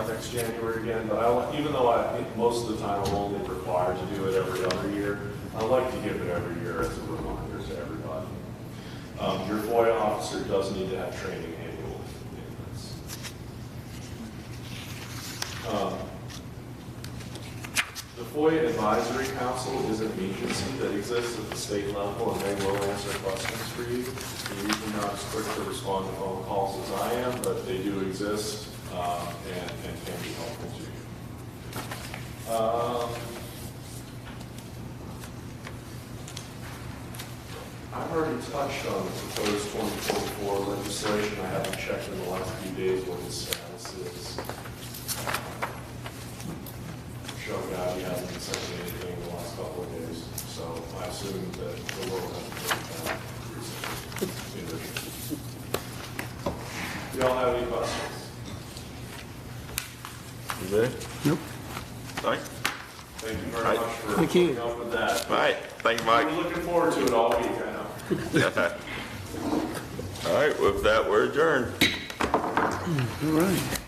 next January again. But even though most of the time I'm only required to do it every other year, I like to give it every year as a reminder to everybody. Your FOIA officer does need to have training annually in this. The FOIA Advisory Council is an agency that exists at the state level, and they will answer questions for you. They're usually not as quick to respond to phone calls as I am, but they do exist and can be helpful to you. I've already touched on the proposed 2024 legislation. I haven't checked in the last few days what its status is. Show God, he hasn't been sending me anything in the last couple of days, so I assume that the world hasn't heard that recently. Do y'all have any questions? You good? Nope. All right. Thank you very much for Thank you. putting up with that. All right. Thank you, Mike. We're looking forward to it all week, I know. All right. With that, we're adjourned. All right.